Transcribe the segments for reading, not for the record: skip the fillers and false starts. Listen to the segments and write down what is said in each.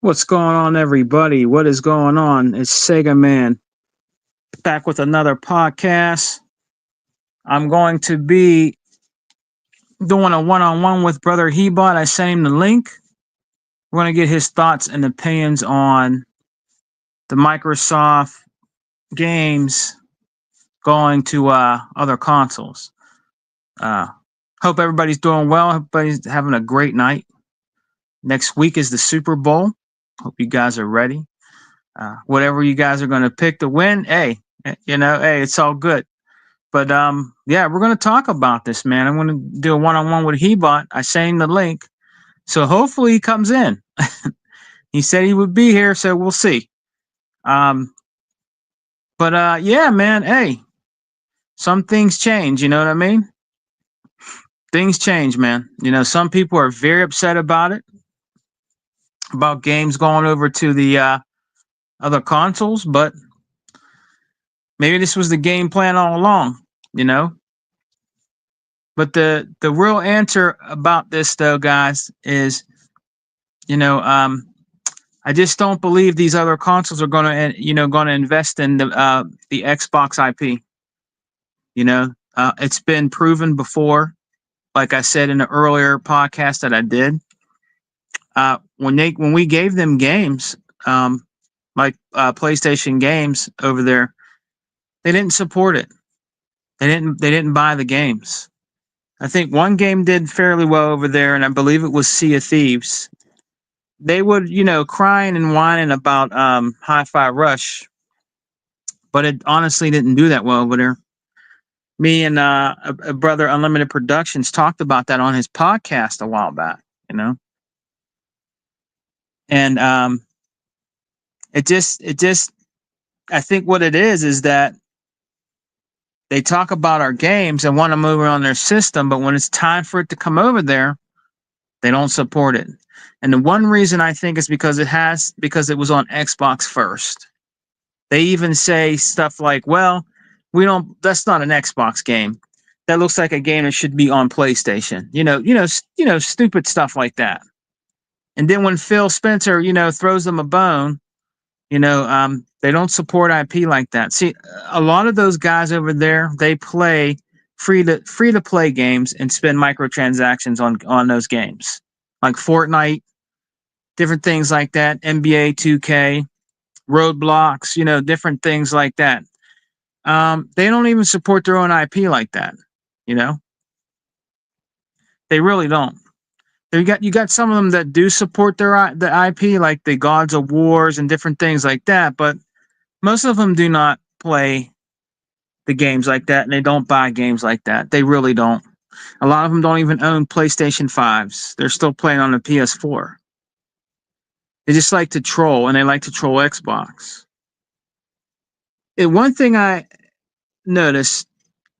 What's going on, everybody? What is going on? It's Sega Man back with another podcast. I'm going to be doing a one-on-one with Brother Hebot. I sent him the link. We're going to get his thoughts and opinions on the Microsoft games going to other consoles. Uh, Hope everybody's doing well. Everybody's having a great night. Next week is the Super Bowl. Hope you guys are ready. Whatever you guys are going to pick to win, hey, hey, it's all good. But yeah, we're going to talk about this, man. I'm going to do a one-on-one with Hebot. I sent him the link, so hopefully he comes in. He said he would be here, so we'll see. Um, but yeah, man. Hey, some things change. You know what I mean? Things change, man. Some people are very upset about it, about games going over to the other consoles, but maybe this was the game plan all along. You know. But the real answer about this, though, guys, is I just don't believe these other consoles are going to invest in the Xbox IP. It's been proven before. Like I said in the earlier podcast that I did, when we gave them games, like PlayStation games over there, they didn't support it. They didn't buy the games. I think one game did fairly well over there, and I believe it was Sea of Thieves. They would, crying and whining about Hi-Fi Rush, but it honestly didn't do that well over there. Me and a brother, Unlimited Productions, talked about that on his podcast a while back, and it just, I think what it is that they talk about our games and want to move it on their system, but when it's time for it to come over there, they don't support it. And the one reason I think is because it was on Xbox first. They even say stuff like, well, that's not an Xbox game. That looks like a game that should be on PlayStation. Stupid stuff like that. And then when Phil Spencer, throws them a bone, they don't support IP like that. See, a lot of those guys over there, they play free to play games and spend microtransactions on those games. Like Fortnite, different things like that, NBA 2K, Roadblocks, different things like that. They don't even support their own IP like that. They really don't. You got some of them that do support the IP, like the Gods of Wars and different things like that, but most of them do not play the games like that, and they don't buy games like that. They really don't. A lot of them don't even own PlayStation 5s. They're still playing on the PS4. They just like to troll, and they like to troll Xbox. And one thing I noticed,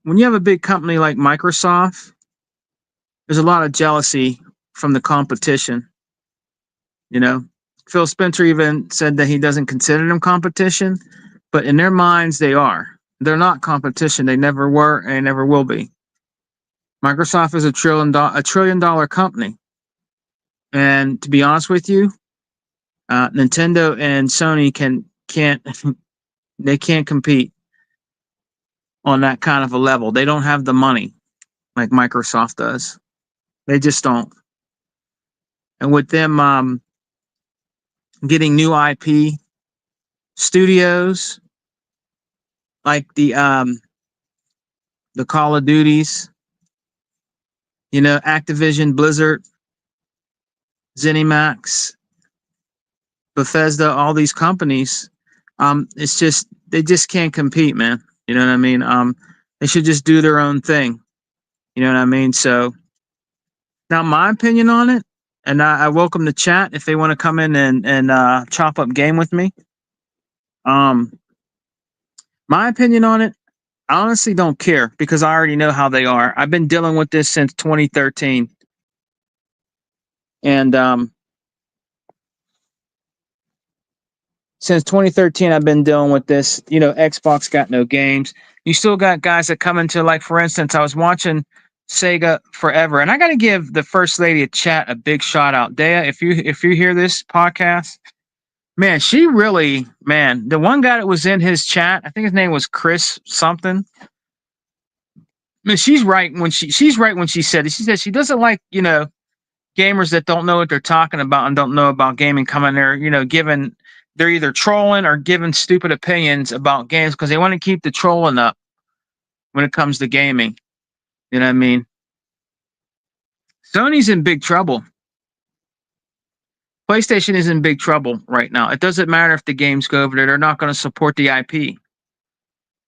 when you have a big company like Microsoft, there's a lot of jealousy from the competition. Phil Spencer even said that he doesn't consider them competition, but in their minds, they are. They're not competition. They never were, and they never will be. Microsoft is a trillion dollar company, and to be honest with you, Nintendo and Sony can't they can't compete on that kind of a level. They don't have the money like Microsoft does. They just don't. And with them getting new IP studios like the Call of Duties, Activision, Blizzard, ZeniMax, Bethesda, all these companies, it's just they just can't compete, man. You know what I mean? They should just do their own thing. You know what I mean? So now my opinion on it, and I welcome the chat if they want to come in and chop up game with me. My opinion on it, I honestly don't care because I already know how they are. I've been dealing with this since 2013. And since 2013, I've been dealing with this. Xbox got no games. You still got guys that come into, like, for instance, I was watching Sega forever. And I got to give the first lady of chat a big shout out. Dea, if you hear this podcast, man, she really, man, the one guy that was in his chat, I think his name was Chris something. Man, she's right when she's right when she said it. She said she doesn't like, gamers that don't know what they're talking about and don't know about gaming coming there, giving they're either trolling or giving stupid opinions about games because they want to keep the trolling up when it comes to gaming. You know what I mean? Sony's in big trouble. PlayStation is in big trouble right now. It doesn't matter if the games go over there; they're not going to support the IP.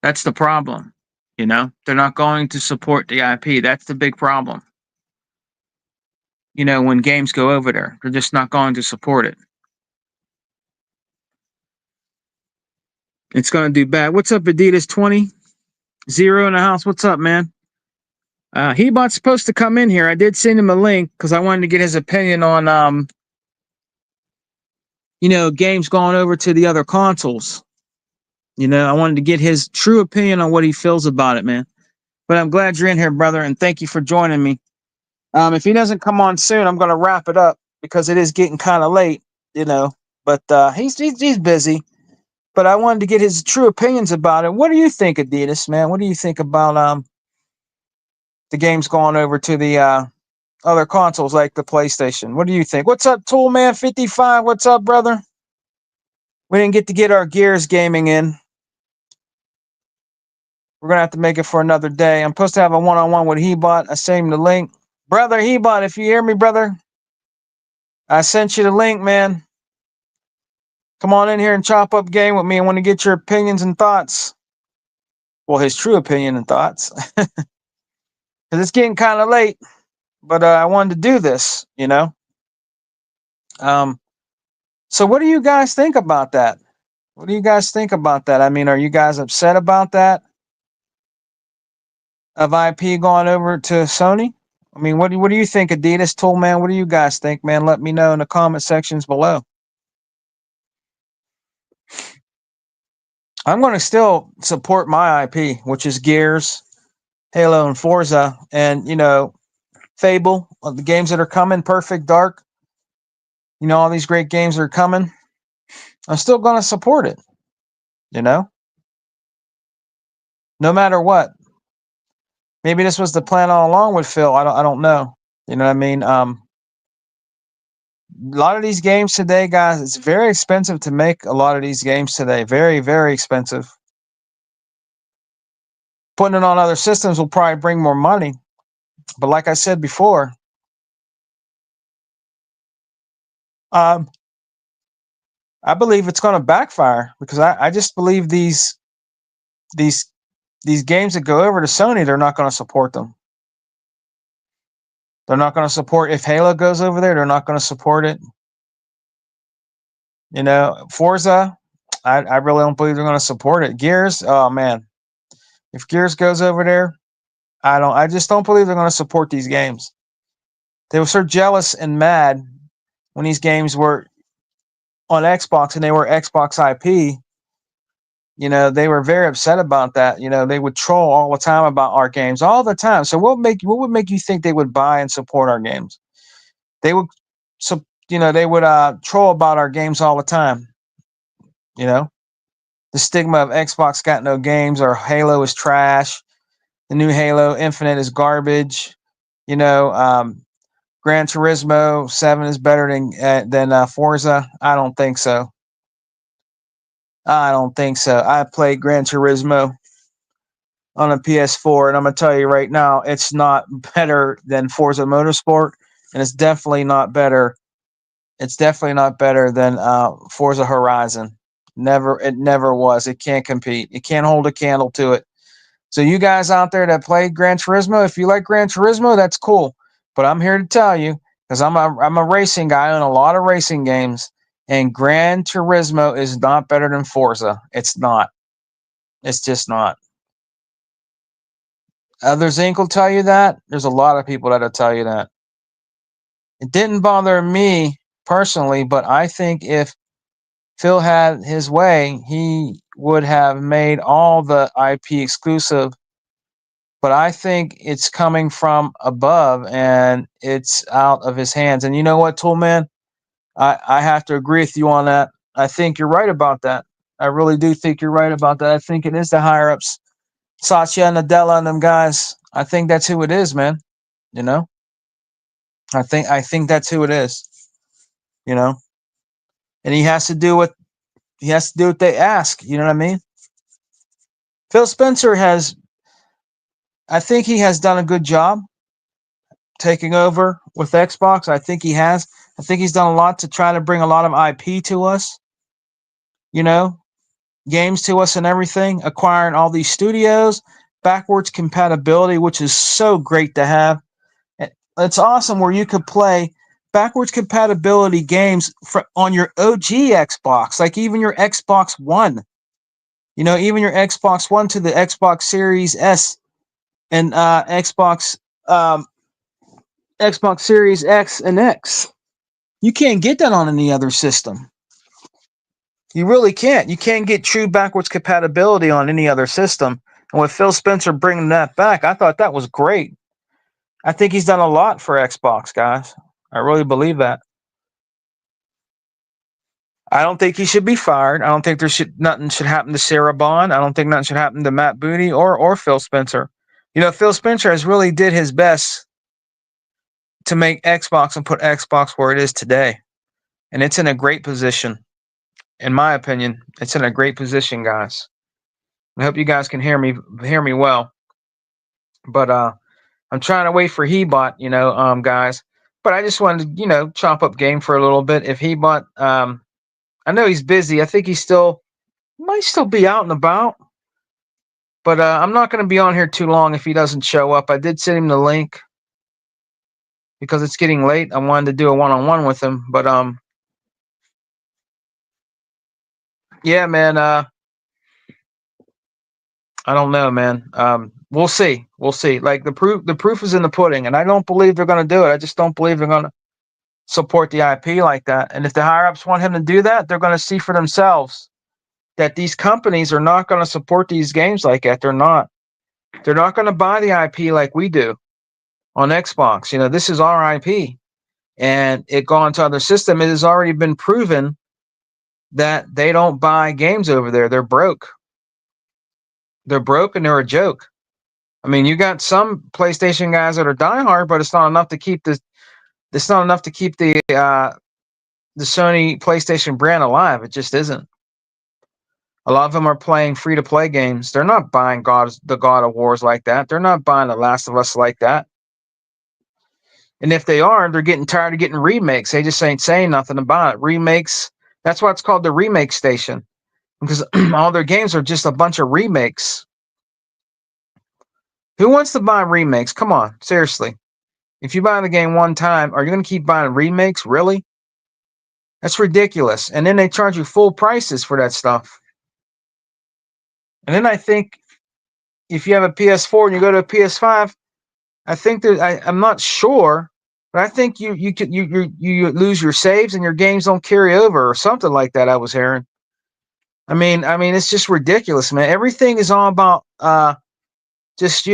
That's the problem. They're not going to support the IP. That's the big problem. When games go over there, they're just not going to support it. It's going to do bad. What's up, Adidas 20? Zero in the house. What's up, man? Hebot's supposed to come in here. I did send him a link because I wanted to get his opinion on, games going over to the other consoles. I wanted to get his true opinion on what he feels about it, man. But I'm glad you're in here, brother, and thank you for joining me. If he doesn't come on soon, I'm going to wrap it up because it is getting kind of late, But he's busy. But I wanted to get his true opinions about it. What do you think, Adidas, man? What do you think about the games going over to the other consoles like the PlayStation? What do you think? What's up, Toolman55? What's up, brother? We didn't get to get our Gears gaming in. We're going to have to make it for another day. I'm supposed to have a one-on-one with Hebot. I sent him the link. Brother Hebot, if you hear me, brother, I sent you the link, man. Come on in here and chop up game with me. I want to get your opinions and thoughts. Well, his true opinion and thoughts. Because it's getting kind of late. But I wanted to do this, So what do you guys think about that? What do you guys think about that? I mean, are you guys upset about that? Of IP going over to Sony? I mean, what do you think, Adidas, Toolman? What do you guys think, man? Let me know in the comment sections below. I'm going to still support my IP, which is Gears, Halo, and Forza, and Fable, the games that are coming, Perfect Dark. All these great games that are coming. I'm still going to support it. No matter what. Maybe this was the plan all along with Phil. I don't know. You know what I mean? A lot of these games today, guys, it's very expensive to make a lot of these games today. Very, very expensive. Putting it on other systems will probably bring more money. But like I said before, I believe it's going to backfire because I just believe these games that go over to Sony, they're not going to support them. They're not going to support if Halo goes over there. They're not going to support it. Forza, I really don't believe they're going to support it. Gears, oh man, if Gears goes over there, I just don't believe they're going to support these games. They were so jealous and mad when these games were on Xbox and they were Xbox IP. They were very upset about that. They would troll all the time about our games, all the time. So what would make you think they would buy and support our games? They would, they would troll about our games all the time. The stigma of Xbox got no games or Halo is trash. The new Halo Infinite is garbage. Gran Turismo 7 is better than Forza. I don't think so. I played Gran Turismo on a PS4, and I'm gonna tell you right now, it's not better than Forza Motorsport, and it's definitely not better. It's definitely not better than Forza Horizon. It never was. It can't compete. It can't hold a candle to it. So you guys out there that play Gran Turismo, if you like Gran Turismo, that's cool. But I'm here to tell you, because I'm a racing guy. I own a lot of racing games, and Gran Turismo is not better than Forza. It's not. It's just not. Others Inc. will tell you that. There's a lot of people that'll tell you that. It didn't bother me personally, but I think if Phil had his way, he would have made all the IP exclusive but I think it's coming from above and it's out of his hands. And you know what, Toolman? I have to agree with you on that. I think you're right about that. I really do think you're right about that. I think it is the higher ups, Satya, Nadella, and them guys. I think that's who it is, man. You know, I think that's who it is. You know, and he has to do what they ask. You know what I mean? Phil Spencer has, I think he has done a good job taking over with Xbox. I think he has. I think he's done a lot to try to bring a lot of IP to us. You know, games to us and everything, acquiring all these studios, backwards compatibility, which is so great to have. It's awesome where you could play backwards compatibility games on your OG Xbox, like even your Xbox One. You know, even your Xbox One to the Xbox Series S and um, Xbox Series X and X. You can't get that on any other system. You really can't. You can't get true backwards compatibility on any other system. And with Phil Spencer bringing that back, I thought that was great. I think he's done a lot for Xbox, guys. I really believe that. I don't think he should be fired. I don't think nothing should happen to Sarah Bond. I don't think nothing should happen to Matt Booty or Phil Spencer. You know, Phil Spencer has really did his best to make Xbox and put Xbox where it is today. And it's in a great position. In my opinion, it's in a great position, guys. I hope you guys can hear me well. But I'm trying to wait for hebot, guys. But I just wanted to, chop up game for a little bit. If hebot, I know he's busy. I think he might still be out and about. But I'm not going to be on here too long if he doesn't show up. I did send him the link because it's getting late. I wanted to do a one-on-one with him. But yeah, man. I don't know, man. We'll see. We'll see. Like the proof is in the pudding, and I don't believe they're going to do it. I just don't believe they're going to support the IP like that. And if the higher ups want him to do that, they're going to see for themselves that these companies are not going to support these games like that. They're not. They're not going to buy the IP like we do on Xbox. You know, this is our IP, and it gone to other system. It has already been proven that they don't buy games over there. They're broke. They're broke and they're a joke. I mean, you got some PlayStation guys that are diehard, but it's not enough to keep the the Sony PlayStation brand alive. It just isn't. A lot of them are playing free to play games. They're not buying the God of Wars like that. They're not buying The Last of Us like that. And if they are, they're getting tired of getting remakes. They just ain't saying nothing about it. Remakes. That's why it's called the remake station, because all their games are just a bunch of remakes. Who wants to buy remakes? Come on, seriously. If you buy the game one time, are you going to keep buying remakes? Really? That's ridiculous. And then they charge you full prices for that stuff. And then I think if you have a PS4 and you go to a PS5, I think I'm not sure, but I think you lose your saves and your games don't carry over or something like that. I was hearing. I mean, it's just ridiculous, man. Everything is all about just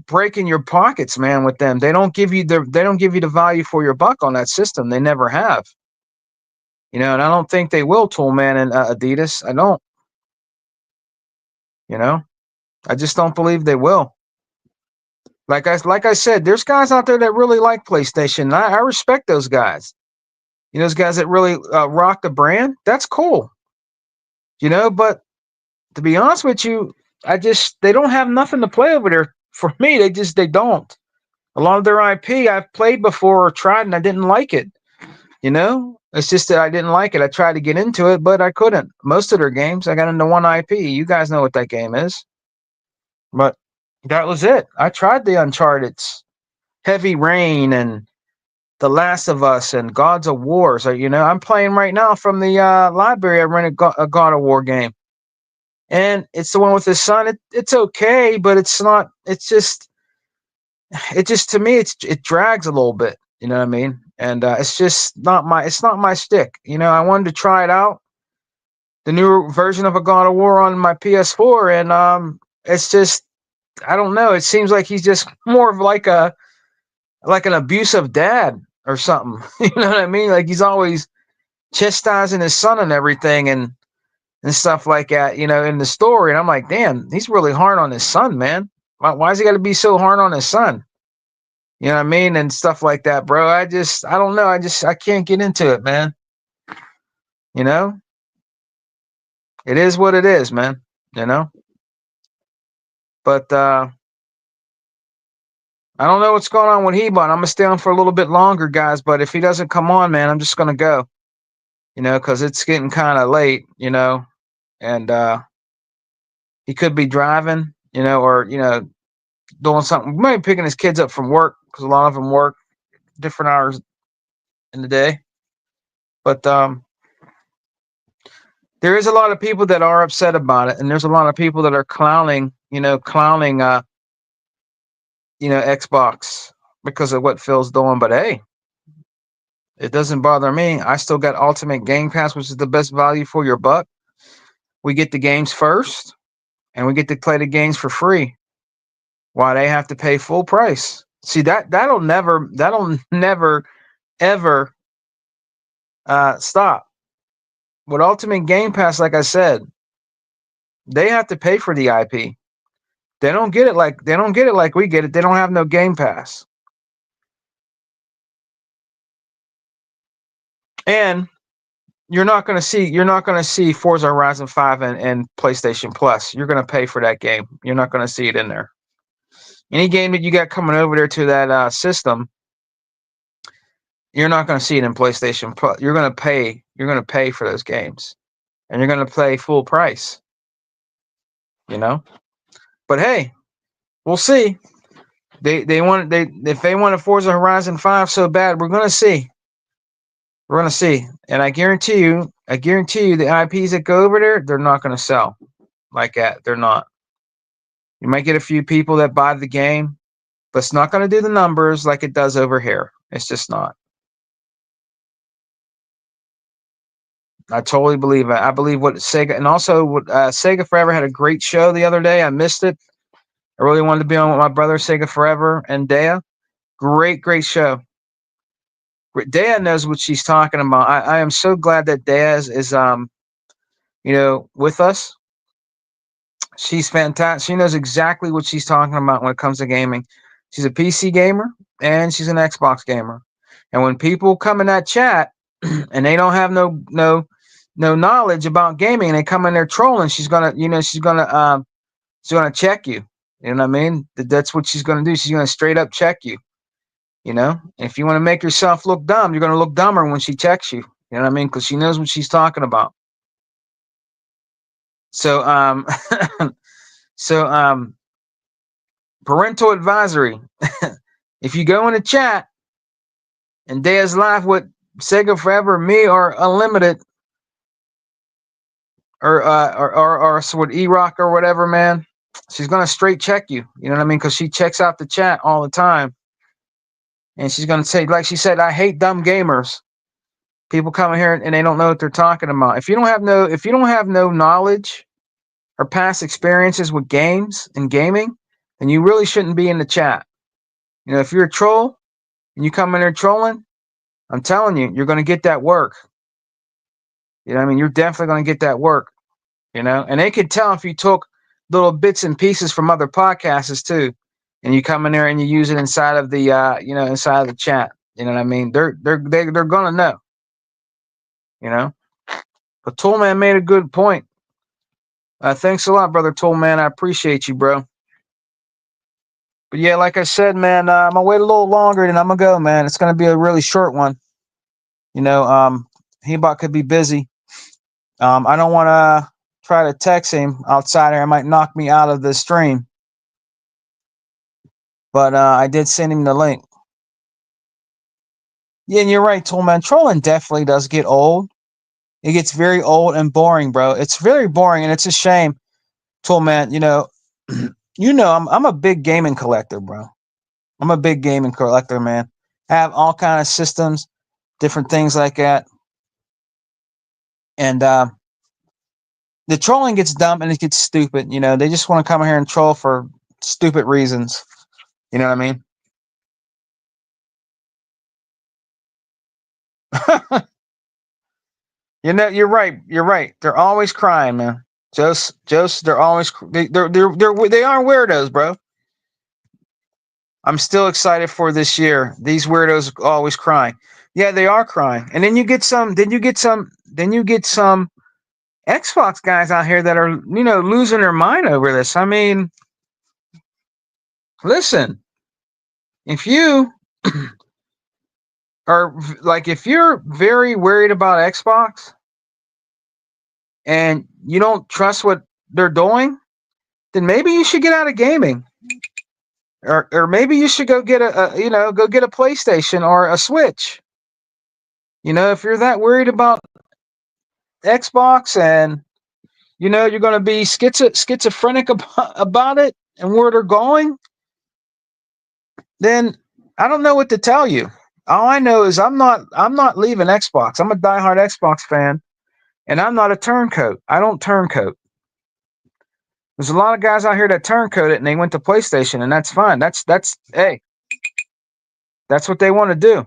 breaking your pockets, man. With them, they don't give you the value for your buck on that system. They never have. And I don't think they will, Toolman and Adidas. I don't. I just don't believe they will. Like I said, there's guys out there that really like PlayStation. I respect those guys. Those guys that really rock the brand. That's cool. But to be honest with you, they don't have nothing to play over there. For me, they don't. A lot of their IP I've played before or tried and I didn't like it. It's just that I didn't like it. I tried to get into it, but I couldn't. Most of their games, I got into one IP. You guys know what that game is. But that was it. I tried the Uncharted's, Heavy Rain, and The Last of Us, and Gods of War. So, I'm playing right now from the library. I rented a God of War game. And it's the one with his son. It's okay, but it's not. It just to me, it drags a little bit. You know what I mean? And it's just not my stick. I wanted to try it out, the new version of a God of War on my PS4, and it's just I don't know. It seems like he's just more of like an abusive dad or something. You know what I mean? Like he's always chastising his son and everything and stuff like that, in the story. And I'm like, damn, he's really hard on his son, man. Why's he got to be so hard on his son? You know what I mean? And stuff like that, bro. I don't know. I can't get into it, man. You know, it is what it is, man. You know, but I don't know what's going on with Hebot. I'm gonna stay on for a little bit longer, guys. But if he doesn't come on, man, I'm just gonna go. Because it's getting kind of late. And he could be driving. Or doing something. Maybe picking his kids up from work because a lot of them work different hours in the day. But there is a lot of people that are upset about it, and there's a lot of people that are clowning Xbox because of what Phil's doing. But hey, it doesn't bother me. I still got Ultimate Game Pass, which is the best value for your buck. We get the games first, and we get to play the games for free. Why they have to pay full price? See that'll never ever stop. With Ultimate Game Pass, like I said, they have to pay for the IP. They don't get it like we get it. They don't have no Game Pass. And you're not gonna see Forza Horizon 5 and PlayStation Plus. You're gonna pay for that game. You're not gonna see it in there. Any game that you got coming over there to that system, you're not gonna see it in PlayStation Plus. You're gonna pay. You're gonna pay for those games, and you're gonna pay full price. But hey, we'll see. If they want a Forza Horizon 5 so bad, we're gonna see. We're gonna see. And I guarantee you the IPs that go over there, they're not gonna sell like that. They're not. You might get a few people that buy the game, but it's not gonna do the numbers like it does over here. It's just not. I totally believe it. I believe what Sega and also what Sega Forever had a great show the other day. I missed it. I really wanted to be on with my brother Sega Forever and Dea. Great show. Dea knows what she's talking about. I am so glad that Dea is with us. She's fantastic. She knows exactly what she's talking about when it comes to gaming. She's a PC gamer and she's an Xbox gamer. And when people come in that chat and they don't have no knowledge about gaming and they come in there trolling, she's gonna check you. You know what I mean? That's what she's gonna do. She's gonna straight up check you. If you want to make yourself look dumb, you're gonna look dumber when she checks you. You know what I mean? Because she knows what she's talking about. So parental advisory. If you go in the chat and Dea's live with Sega Forever, me, or Unlimited, or with E-Rock or whatever, man, she's gonna straight check you. You know what I mean? Because she checks out the chat all the time, and she's gonna say, like she said, I hate dumb gamers. People come in here and they don't know what they're talking about. If you don't have no knowledge or past experiences with games and gaming, then you really shouldn't be in the chat. If you're a troll and you come in there trolling, I'm telling you, you're going to get that work. You know what I mean? You're definitely going to get that work. And they could tell if you took little bits and pieces from other podcasts too, and you come in there and you use it inside of the inside of the chat. You know what I mean? They're going to know. But Toolman made a good point. Thanks a lot, brother Toolman. I appreciate you, bro. But yeah, like I said, man, I'm gonna wait a little longer and I'm gonna go, man. It's gonna be a really short one. Hebot could be busy. I don't want to try to text him outside here. It might knock me out of the stream. But I did send him the link. Yeah, and you're right, Toolman. Trolling definitely does get old. It gets very old and boring, bro. It's very boring, and it's a shame, Toolman. I'm a big gaming collector, bro. I'm a big gaming collector, man. I have all kind of systems, different things like that. And the trolling gets dumb and it gets stupid. They just want to come here and troll for stupid reasons. You know what I mean? You know, you're right. You're right. They're always crying, man. Just, they're always they are weirdos, bro. I'm still excited for this year. These weirdos are always crying. Yeah, they are crying. And then you get some. Then you get some Xbox guys out here that are, losing their mind over this. I mean, listen, if you are like, if you're very worried about Xbox and you don't trust what they're doing, then maybe you should get out of gaming. Or maybe you should go get go get a PlayStation or a Switch. If you're that worried about Xbox and you're going to be schizophrenic about it and where they're going, then I don't know what to tell you. All I know is I'm not leaving Xbox. I'm a diehard Xbox fan, and I'm not a turncoat. I don't turncoat. There's a lot of guys out here that turncoat it and they went to PlayStation, and that's fine. That's hey, that's what they want to do.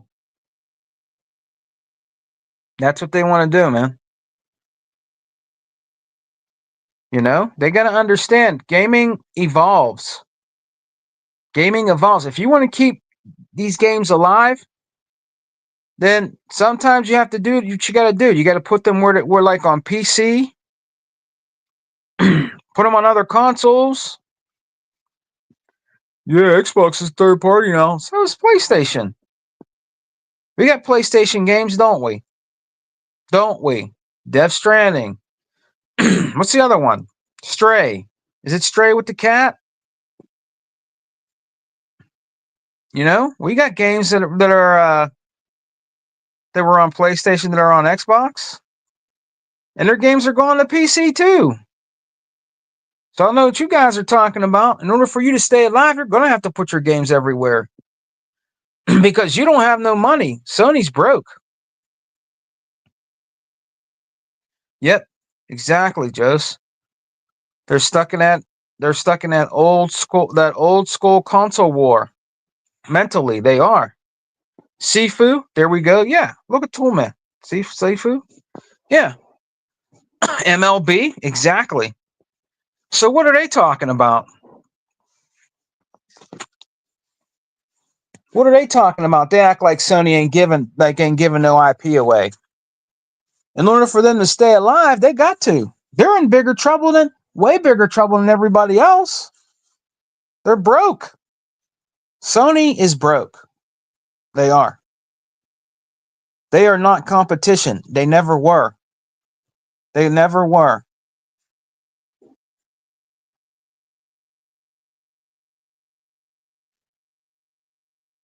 That's what they want to do, man. They got to understand gaming evolves. Gaming evolves. If you want to keep these games alive, then sometimes you have to do what you got to do. You got to put them where like on PC, put them on other consoles. Yeah, Xbox is third party now. So is PlayStation. We got PlayStation games, don't we? Don't we? Death Stranding. What's the other one? Stray. Is it Stray with the cat? We got games that are that were on PlayStation that are on Xbox, and their games are going to PC too. So I don't know what you guys are talking about. In order for you to stay alive, you're going to have to put your games everywhere because you don't have no money. Sony's broke. Yep, exactly, Jose. They're stuck in that old school console war. Mentally, they are. Sifu, there we go. Yeah, look at Toolman. Sifu. Yeah. MLB, exactly. So what are they talking about? What are they talking about? They act like Sony ain't giving no IP away. In order for them to stay alive, they got to. They're in way bigger trouble than everybody else. They're broke. Sony is broke. They are. They are not competition. They never were. They never were.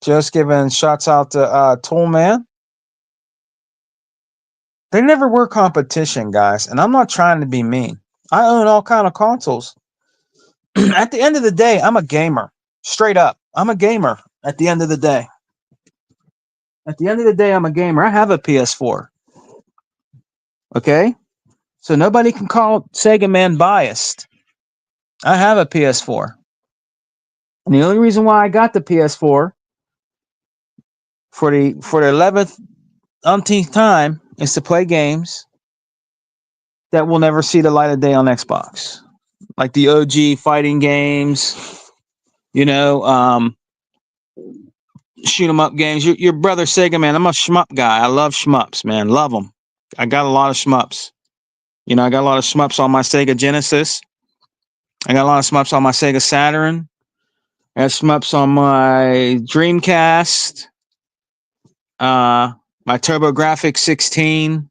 Just giving shots out to Toolman. They never were competition, guys. And I'm not trying to be mean. I own all kind of consoles. At the end of the day, I'm a gamer. Straight up. I'm a gamer at the end of the day. At the end of the day, I'm a gamer. I have a PS4. Okay? So nobody can call Sega Man biased. I have a PS4. And the only reason why I got the PS4 for the 11th umpteenth time is to play games that will never see the light of day on Xbox. Like the OG fighting games, shoot 'em up games. Your brother Sega Man, I'm a shmup guy. I love shmups, man. Love them. I got a lot of shmups. I got a lot of shmups on my Sega Genesis. I got a lot of shmups on my Sega Saturn. I got shmups on my Dreamcast. My TurboGrafx 16.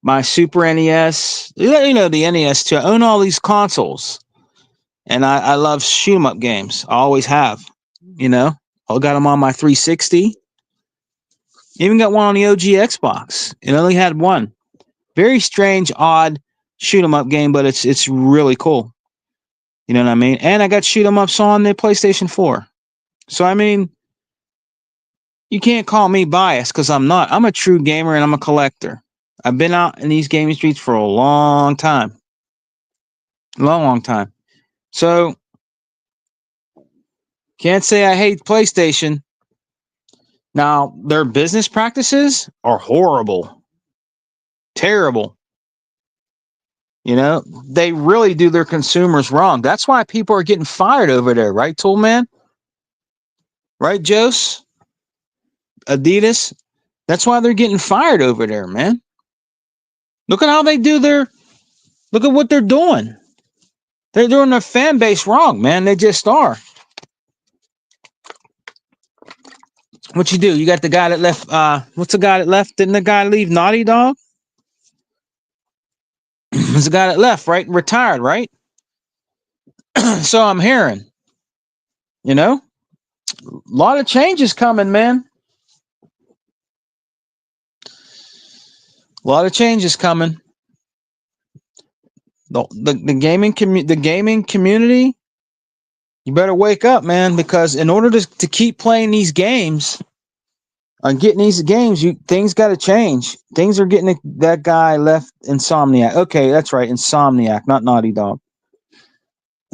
My Super NES. The NES too. I own all these consoles. And I love shoot 'em up games. I always have. I got them on my 360. Even got one on the OG Xbox. It only had one. Very strange, odd shoot 'em up game, but it's really cool. You know what I mean? And I got shoot 'em ups on the PlayStation 4. So I mean, you can't call me biased because I'm not. I'm a true gamer and I'm a collector. I've been out in these gaming streets for a long time. Long time. So Can't say I hate PlayStation. Now, their business practices are horrible. Terrible. You know, they really do their consumers wrong. That's why people are getting fired over there, right, Toolman? Right, Jose? Adidas? That's why they're getting fired over there, man. Look at how they do look at what they're doing. They're doing their fan base wrong, man. They just are. What you do? You got the guy that left, what's the guy that left? Didn't the guy leave Naughty Dog? There's a guy that left, right? Retired, right? So I'm hearing, you know, a lot of changes coming, man. A lot of changes coming. The gaming community, you better wake up, man, because in order to keep playing these games and getting these games, things got to change. Things are getting that guy left Insomniac. Okay, that's right, Insomniac, not Naughty Dog.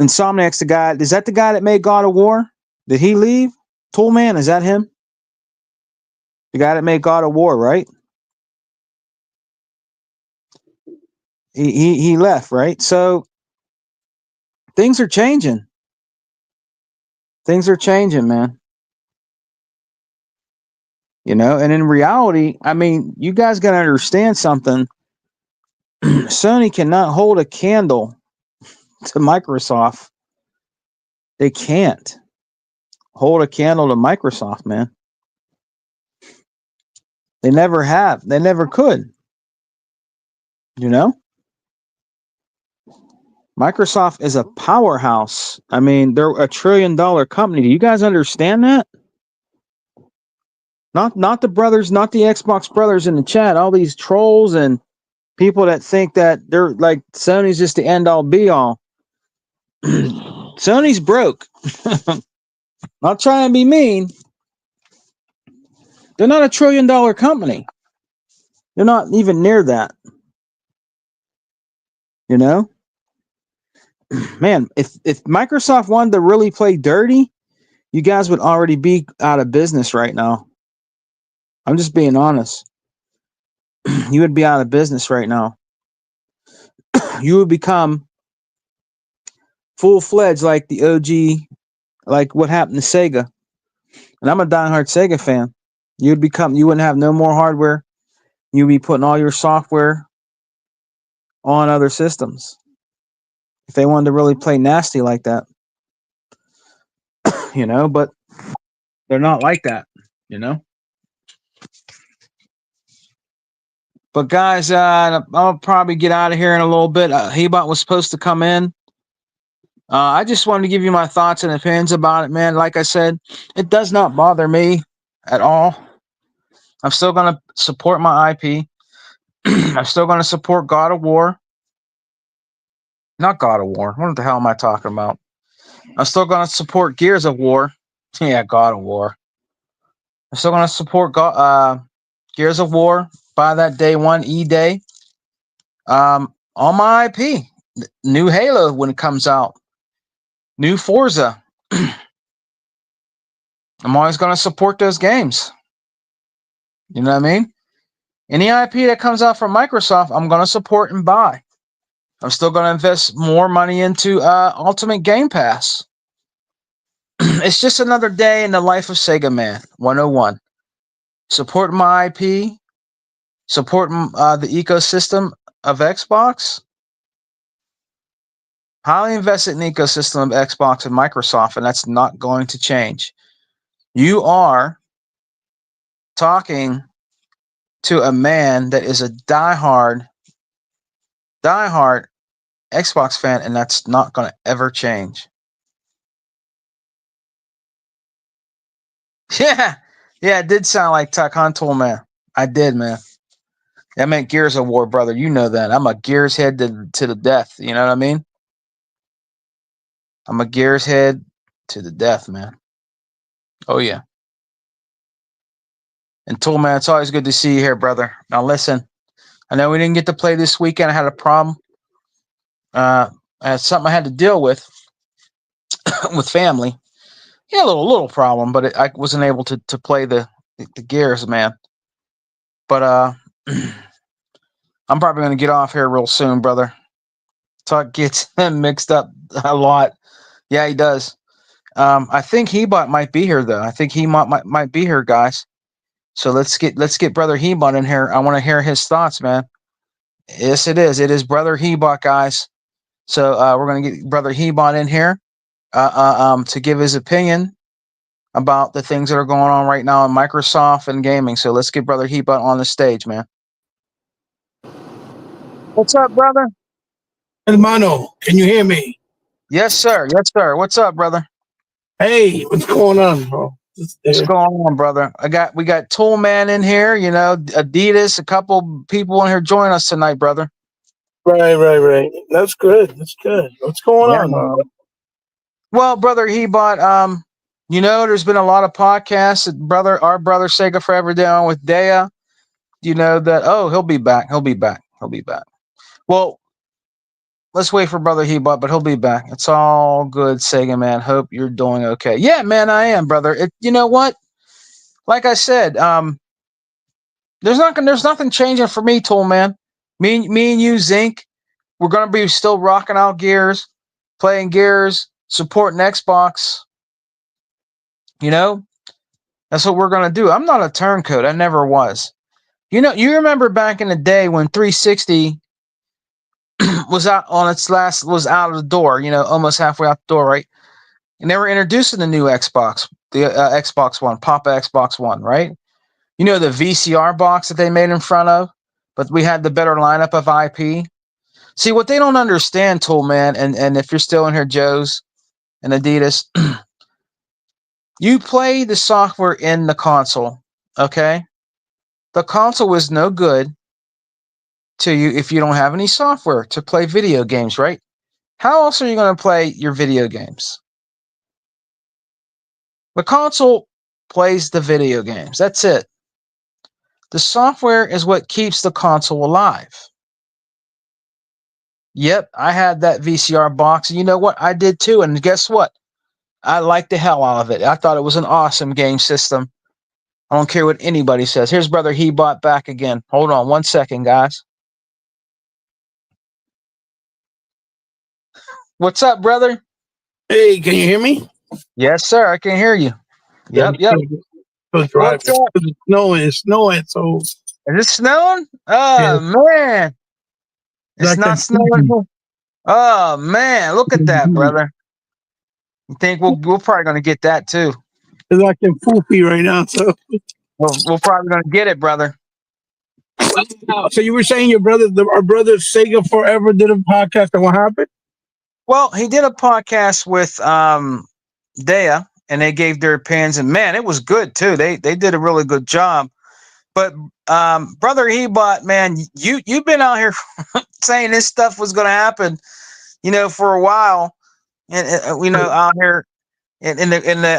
Insomniac's the guy. Is that the guy that made God of War? Did he leave? Toolman, is that him? The guy that made God of War, right? He left, right? So things are changing. Things are changing, man. You know, and in reality, I mean, you guys got to understand something. Sony cannot hold a candle to Microsoft. They can't hold a candle to Microsoft, man. They never have. They never could. You know? Microsoft is a powerhouse. I mean, they're a $1 trillion company. Do you guys understand that? Not the brothers, not the Xbox brothers in the chat, all these trolls and people that think that they're like Sony's just the end all be all. Sony's broke. Not trying to be mean. They're not a $1 trillion company. They're not even near that. You know? Man, if Microsoft wanted to really play dirty, you guys would already be out of business right now. I'm just being honest. You would be out of business right now. You would become full-fledged like the OG, like what happened to Sega. And I'm a diehard Sega fan. You wouldn't have no more hardware. You'd be putting all your software on other systems. If they wanted to really play nasty like that. You know, but they're not like that, you know? But guys, I'll probably get out of here in a little bit. Hebot was supposed to come in. I just wanted to give you my thoughts and opinions about it, man. Like I said, it does not bother me at all. I'm still going to support my IP. I'm still going to support God of War. Not God of War. What the hell am I talking about? I'm still going to support Gears of War. Yeah, God of War. I'm still going to support Gears of War. Buy that day one E-Day. On my IP. New Halo when it comes out. New Forza. I'm always going to support those games. You know what I mean? Any IP that comes out from Microsoft, I'm going to support and buy. I'm still going to invest more money into Ultimate Game Pass. It's just another day in the life of Sega Man 101. Support my IP. Support the ecosystem of Xbox. Highly invested in the ecosystem of Xbox and Microsoft, and that's not going to change. You are talking to a man that is a diehard Xbox fan, and that's not going to ever change. Yeah, it did sound like Tuck Huntool, man. I did, man. I meant Gears of War, brother. You know that. I'm a Gears head to the death. You know what I mean? I'm a Gears head to the death, man. Oh, yeah. And Tool, man, it's always good to see you here, brother. Now, listen. I know we didn't get to play this weekend. I had a problem. I had something I had to deal with with family. Yeah, a little problem, but I wasn't able to play the gears, man. But I'm probably gonna get off here real soon, brother. Talk gets him mixed up a lot. Yeah, he does. I think Hebot might be here though. I think he might be here, guys. So let's get brother Hebot in here. I want to hear his thoughts, man. Yes, it is. It is brother Hebot, guys. So we're gonna get brother Hebot in here to give his opinion about the things that are going on right now in Microsoft and gaming. So let's get brother Hebot on the stage, man. What's up, brother? Hermano, can you hear me? Yes, sir. Yes, sir. What's up, brother? Hey, what's going on, bro? What's going on, brother? We got Toolman in here, you know, Adidas, a couple people in here join us tonight, brother. Right. That's good. That's good. What's going Yeah, on, man. bro? Well, brother Hebot, you know, there's been a lot of podcasts that our brother Sega Forever down with Dea. You know that he'll be back. He'll be back. He'll be back. Well, let's wait for brother Hebot, but he'll be back. It's all good, Sega man. Hope you're doing okay. Yeah, man, I am, brother. You know what? Like I said, there's nothing changing for me, Tool man. Me and you, Zinc. We're gonna be still rocking out Gears, playing Gears, supporting Xbox. You know, that's what we're gonna do. I'm not a turncoat. I never was. You know, you remember back in the day when 360 was out of the door. You know, almost halfway out the door, right? And they were introducing the new Xbox, the Xbox One, Papa Xbox One, right? You know, the VCR box that they made in front of, but we had the better lineup of IP. See, what they don't understand, Tool Man, and if you're still in here, Joe's and Adidas, you play the software in the console, okay? The console is no good to you if you don't have any software to play video games, right? How else are you going to play your video games? The console plays the video games. That's it. The software is what keeps the console alive. Yep, I had that VCR box, and you know what? I did too. And guess what? I liked the hell out of it. I thought it was an awesome game system. I don't care what anybody says. Here's brother Hebot back again. Hold on 1 second, guys. What's up, brother? Hey, can you hear me? Yes, sir. I can hear you. Yep. Was driving. What's up? It's snowing. So Is it snowing? yeah, Oh man, it's like not that. snowing. Oh man, look at that, brother. You think we're probably gonna get that too? It's like in poopy right now. So, We're probably gonna get it, brother. so you were saying our brother Sega Forever did a podcast, and what happened? Well, he did a podcast with Dea, and they gave their opinions, and man, it was good too. They did a really good job. But brother Hebot, man, you've been out here saying this stuff was gonna happen, you know, for a while, and you know, out here in the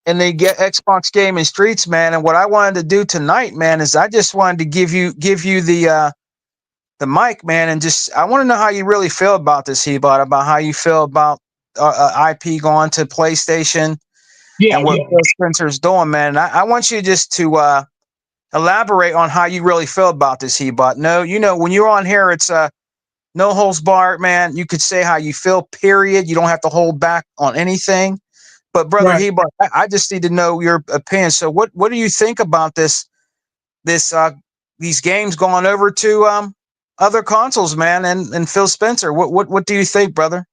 Xbox gaming streets, man. And what I wanted to do tonight, man, is I just wanted to give you the mic, man, and just I want to know how you really feel about this, Hebot, about how you feel about IP going to PlayStation Yeah, and what Phil Spencer's doing, man. And I want you just to elaborate on how you really feel about this, Hebot. No, you know, when you're on here, it's no holds barred, man. You could say how you feel, period. You don't have to hold back on anything. But brother right. Hebot, I just need to know your opinion. So what do you think about this these games going over to other consoles, man, and Phil Spencer? What do you think, brother?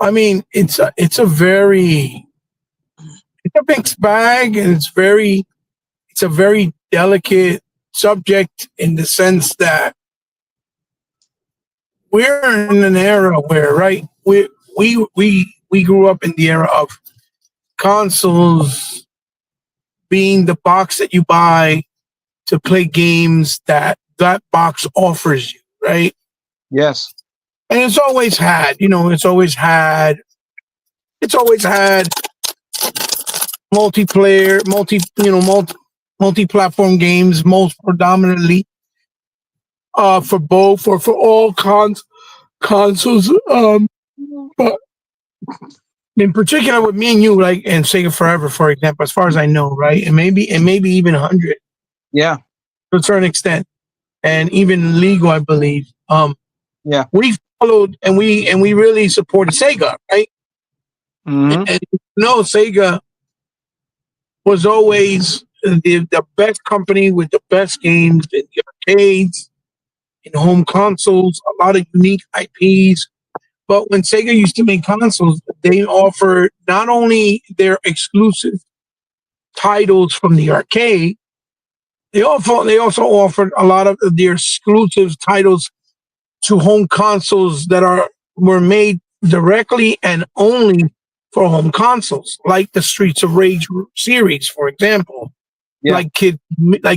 I mean, it's a mixed bag, and it's a very delicate subject in the sense that we're in an era where, right, we grew up in the era of consoles being the box that you buy to play games that box offers you, right? Yes. And it's always had multiplayer, multi-platform games, most predominantly for all consoles. But in particular with me and you, like, and Sega Forever, for example, as far as I know, right? And maybe even 100 Yeah. to a certain extent, and even legal, I believe. Yeah. We followed and we really supported Sega, right? Mm-hmm. And Sega was always the best company with the best games in the arcades, in home consoles, a lot of unique IPs. But when Sega used to make consoles, they offered not only their exclusive titles from the arcade, they also offered a lot of their exclusive titles to home consoles that were made directly and only for home consoles, like the Streets of Rage series, for example, Yeah. like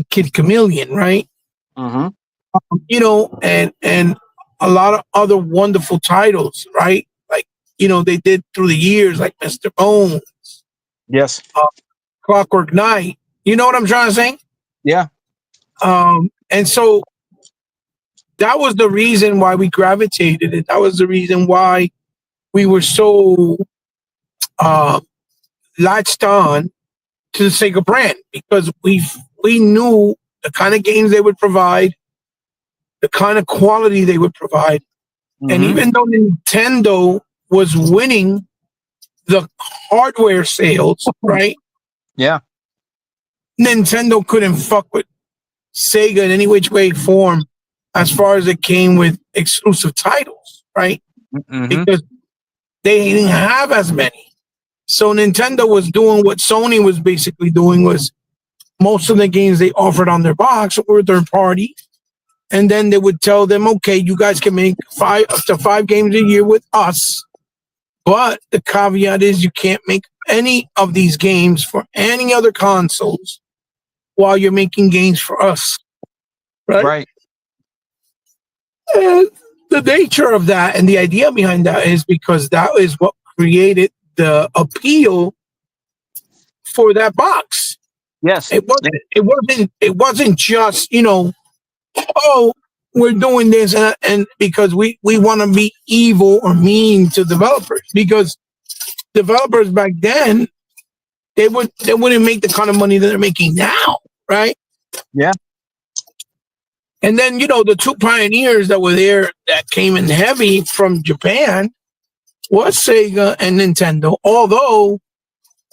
Kid Chameleon, right? Mm-hmm. And a lot of other wonderful titles, right? Like, they did through the years, like Mr. Bones, Yes. Clockwork Knight. You know what I'm trying to say? Yeah. And so that was the reason why we gravitated, and that was the reason why we were so uh, latched on to the Sega brand, because we knew the kind of games they would provide, the kind of quality they would provide. And Mm-hmm. even though Nintendo was winning the hardware sales, right? Yeah. Nintendo couldn't fuck with Sega in any which way, form, as far as it came with exclusive titles, right? Mm-hmm. Because they didn't have as many. So Nintendo was doing what Sony was basically doing, was most of the games they offered on their box were third party. And then they would tell them, okay, you guys can make up to 5 games a year with us. But the caveat is you can't make any of these games for any other consoles while you're making games for us. Right? Right. And the nature of that and the idea behind that is because that is what created the appeal for that box. Yes. It wasn't just, oh, we're doing this and because we want to be evil or mean to developers, because developers back then they wouldn't make the kind of money that they're making now, right? Yeah. And then the two pioneers that were there that came in heavy from Japan was Sega and Nintendo, although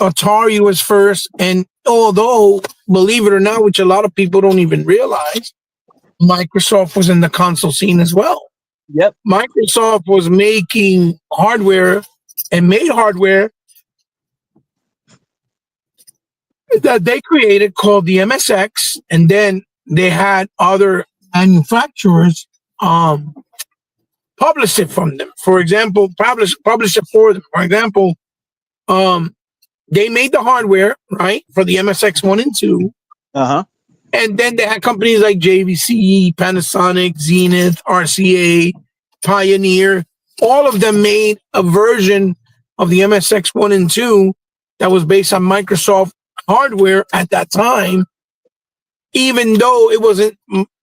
Atari was first, and although, believe it or not, which a lot of people don't even realize, Microsoft was in the console scene as well. Yep. Microsoft was making hardware and made hardware that they created called the MSX, and then they had other manufacturers publish it from them. For example, publish it for them. For example, they made the hardware, right, for the MSX 1 and 2. Uh-huh. And then they had companies like JVC, Panasonic, Zenith, RCA, Pioneer. All of them made a version of the MSX 1 and 2 that was based on Microsoft hardware at that time, even though it wasn't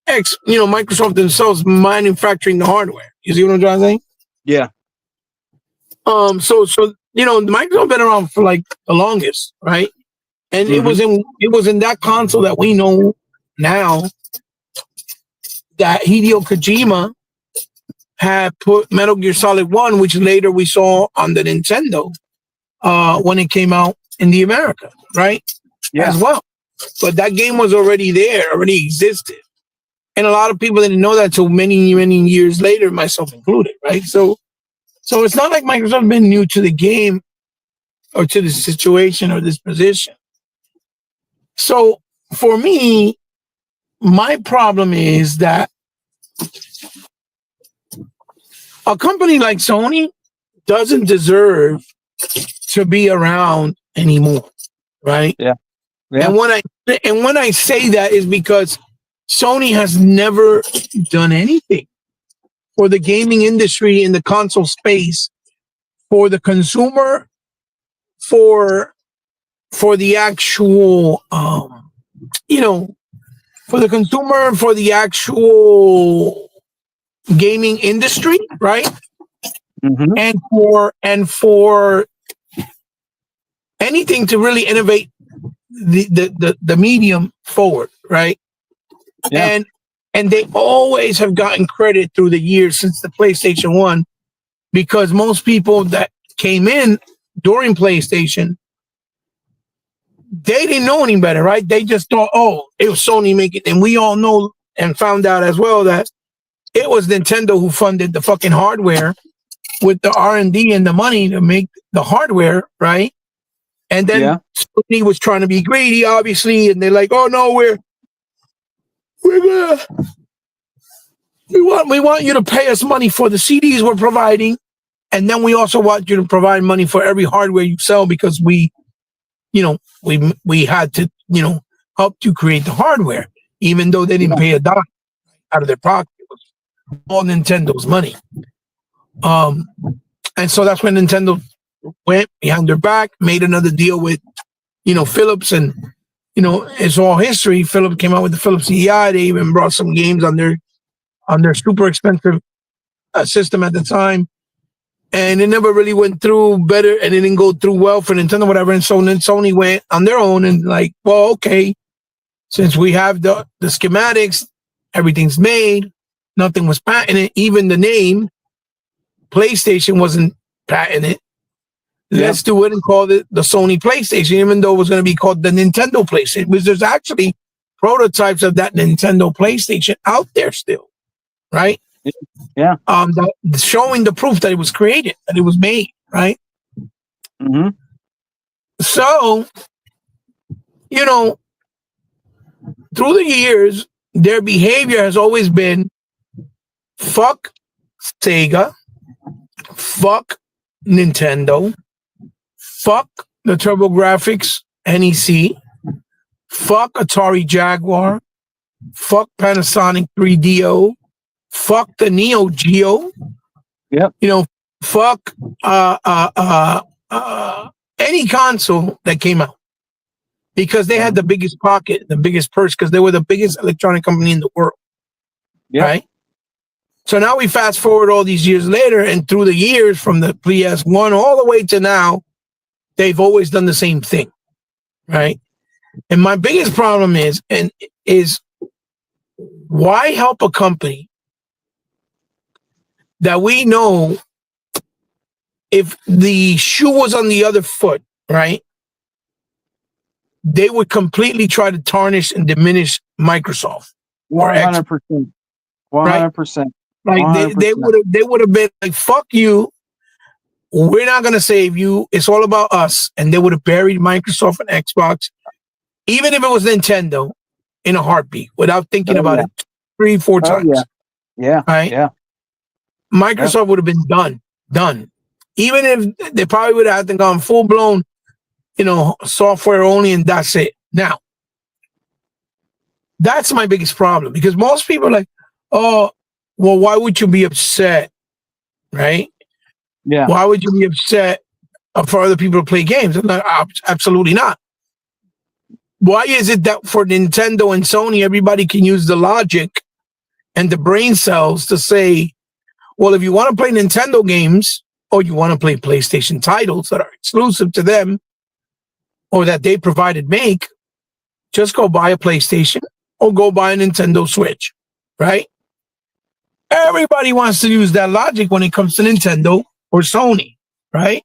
Microsoft themselves manufacturing the hardware. You see what I'm trying to say? Yeah. So Microsoft been around for like the longest, right? And it was in that console that we know now that Hideo Kojima had put Metal Gear Solid 1, which later we saw on the Nintendo when it came out in the America, right? Yeah. As well. But that game was already there, already existed. And a lot of people didn't know that until many, many years later, myself included, right? So it's not like Microsoft been new to the game or to the situation or this position. So for me, my problem is that a company like Sony doesn't deserve to be around anymore, right? Yeah. Yeah. And when I say that is because Sony has never done anything for the gaming industry in the console space, for the consumer, for the actual for the consumer, for the actual gaming industry, right? Mm-hmm. And for anything to really innovate the medium forward, right? Yeah. And they always have gotten credit through the years since the PlayStation 1, because most people that came in during PlayStation, they didn't know any better, right? They just thought, oh, it was Sony making, and we all know and found out as well that it was Nintendo who funded the fucking hardware with the R&D and the money to make the hardware, right? And then Sony was trying to be greedy, obviously, and they're like, oh no, we're gonna we want you to pay us money for the CDs we're providing, and then we also want you to provide money for every hardware you sell, because we had to, help you create the hardware, even though they didn't pay a dime out of their pocket. It was all Nintendo's money. And so that's when Nintendo went behind their back, made another deal with, Philips, and, it's all history. Philips came out with the Philips CEI. They even brought some games on their super expensive system at the time. And it never really went through better, and it didn't go through well for Nintendo, whatever. And so then Sony went on their own and like, well, okay, since we have the schematics, everything's made, nothing was patented, even the name PlayStation wasn't patented. Let's do it and call it the Sony PlayStation, even though it was going to be called the Nintendo PlayStation, because there's actually prototypes of that Nintendo PlayStation out there still, right? Yeah. Showing the proof that it was created, that it was made, right? Mm-hmm. So, through the years, their behavior has always been fuck Sega, fuck Nintendo, fuck the TurboGrafx NEC, fuck Atari Jaguar, fuck Panasonic 3DO, fuck the Neo Geo. Yep. Fuck any console that came out, because they had the biggest pocket, the biggest purse, because they were the biggest electronic company in the world. Yep. Right? So now we fast forward all these years later, and through the years from the PS1 all the way to now, they've always done the same thing, right? And my biggest problem is why help a company that we know, if the shoe was on the other foot, right, they would completely try to tarnish and diminish Microsoft. 100%. 100%. Like they would have been like, fuck you, we're not going to save you, it's all about us. And they would have buried Microsoft and Xbox, even if it was Nintendo, in a heartbeat, without thinking about it 3-4 times. Yeah. Right? Yeah. Microsoft would have been done. Even if they probably would have gone full blown, software only, and that's it. Now, that's my biggest problem, because most people are like, oh, well, why would you be upset? Right? Yeah. Why would you be upset for other people to play games? I'm like, absolutely not. Why is it that for Nintendo and Sony, everybody can use the logic and the brain cells to say, well, if you want to play Nintendo games, or you want to play PlayStation titles that are exclusive to them, or that they provided make, just go buy a PlayStation or go buy a Nintendo Switch, right? Everybody wants to use that logic when it comes to Nintendo or Sony, right?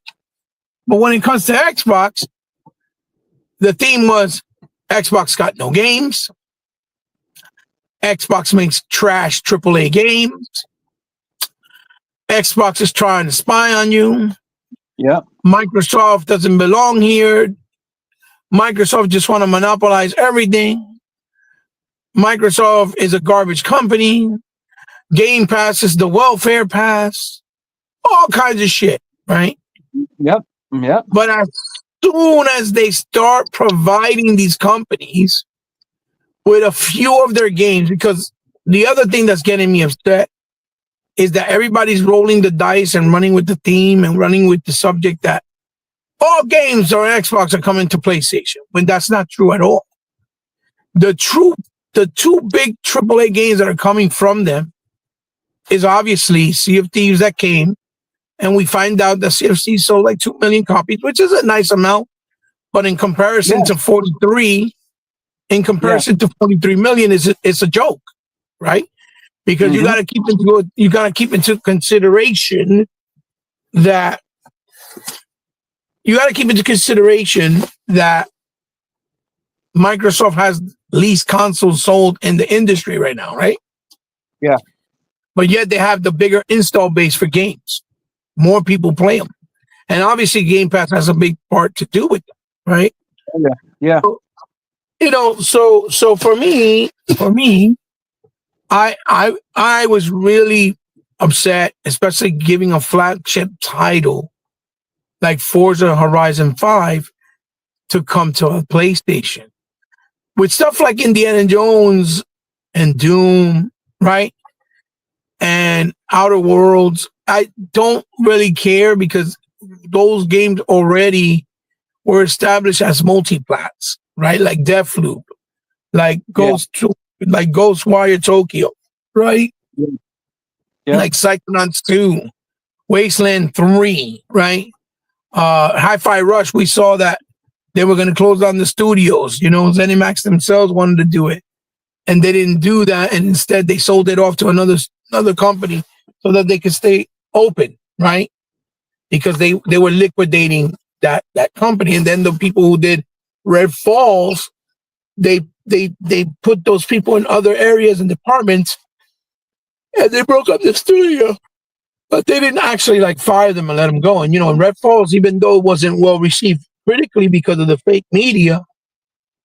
But when it comes to Xbox, the theme was Xbox got no games. Xbox makes trash AAA games. Xbox is trying to spy on you. Yep. Microsoft doesn't belong here. Microsoft just want to monopolize everything. Microsoft is a garbage company. Game Pass is the welfare pass. All kinds of shit, right? Yep. But as soon as they start providing these companies with a few of their games, because the other thing that's getting me upset is that everybody's rolling the dice and running with the theme and running with the subject that all games on Xbox are coming to PlayStation, when that's not true at all. The two big AAA games that are coming from them is obviously Sea of Thieves that came, and we find out that Sea of Thieves sold like 2 million copies, which is a nice amount. But in comparison Yeah. to 43, in comparison to 43 million, it's a joke, right? Because you got to keep into consideration that Microsoft has least consoles sold in the industry right now, right? Yeah. But yet they have the bigger install base for games. More people play them. And obviously Game Pass has a big part to do with it, right? Yeah. So, so for me, I was really upset, especially giving a flagship title like Forza Horizon 5 to come to a PlayStation. With stuff like Indiana Jones and Doom, right? And Outer Worlds, I don't really care because those games already were established as multiplats, right? Like Deathloop, like Ghostwire Tokyo, right? Yeah. Like Psychonauts 2, Wasteland 3, right? Hi-Fi Rush, we saw that they were going to close down the studios. ZeniMax themselves wanted to do it, and they didn't do that, and instead they sold it off to another company so that they could stay open, right? Because they were liquidating that company, and then the people who did Red Falls, they put those people in other areas and departments, and they broke up the studio. But they didn't actually fire them and let them go. And in Red Falls, even though it wasn't well received critically because of the fake media,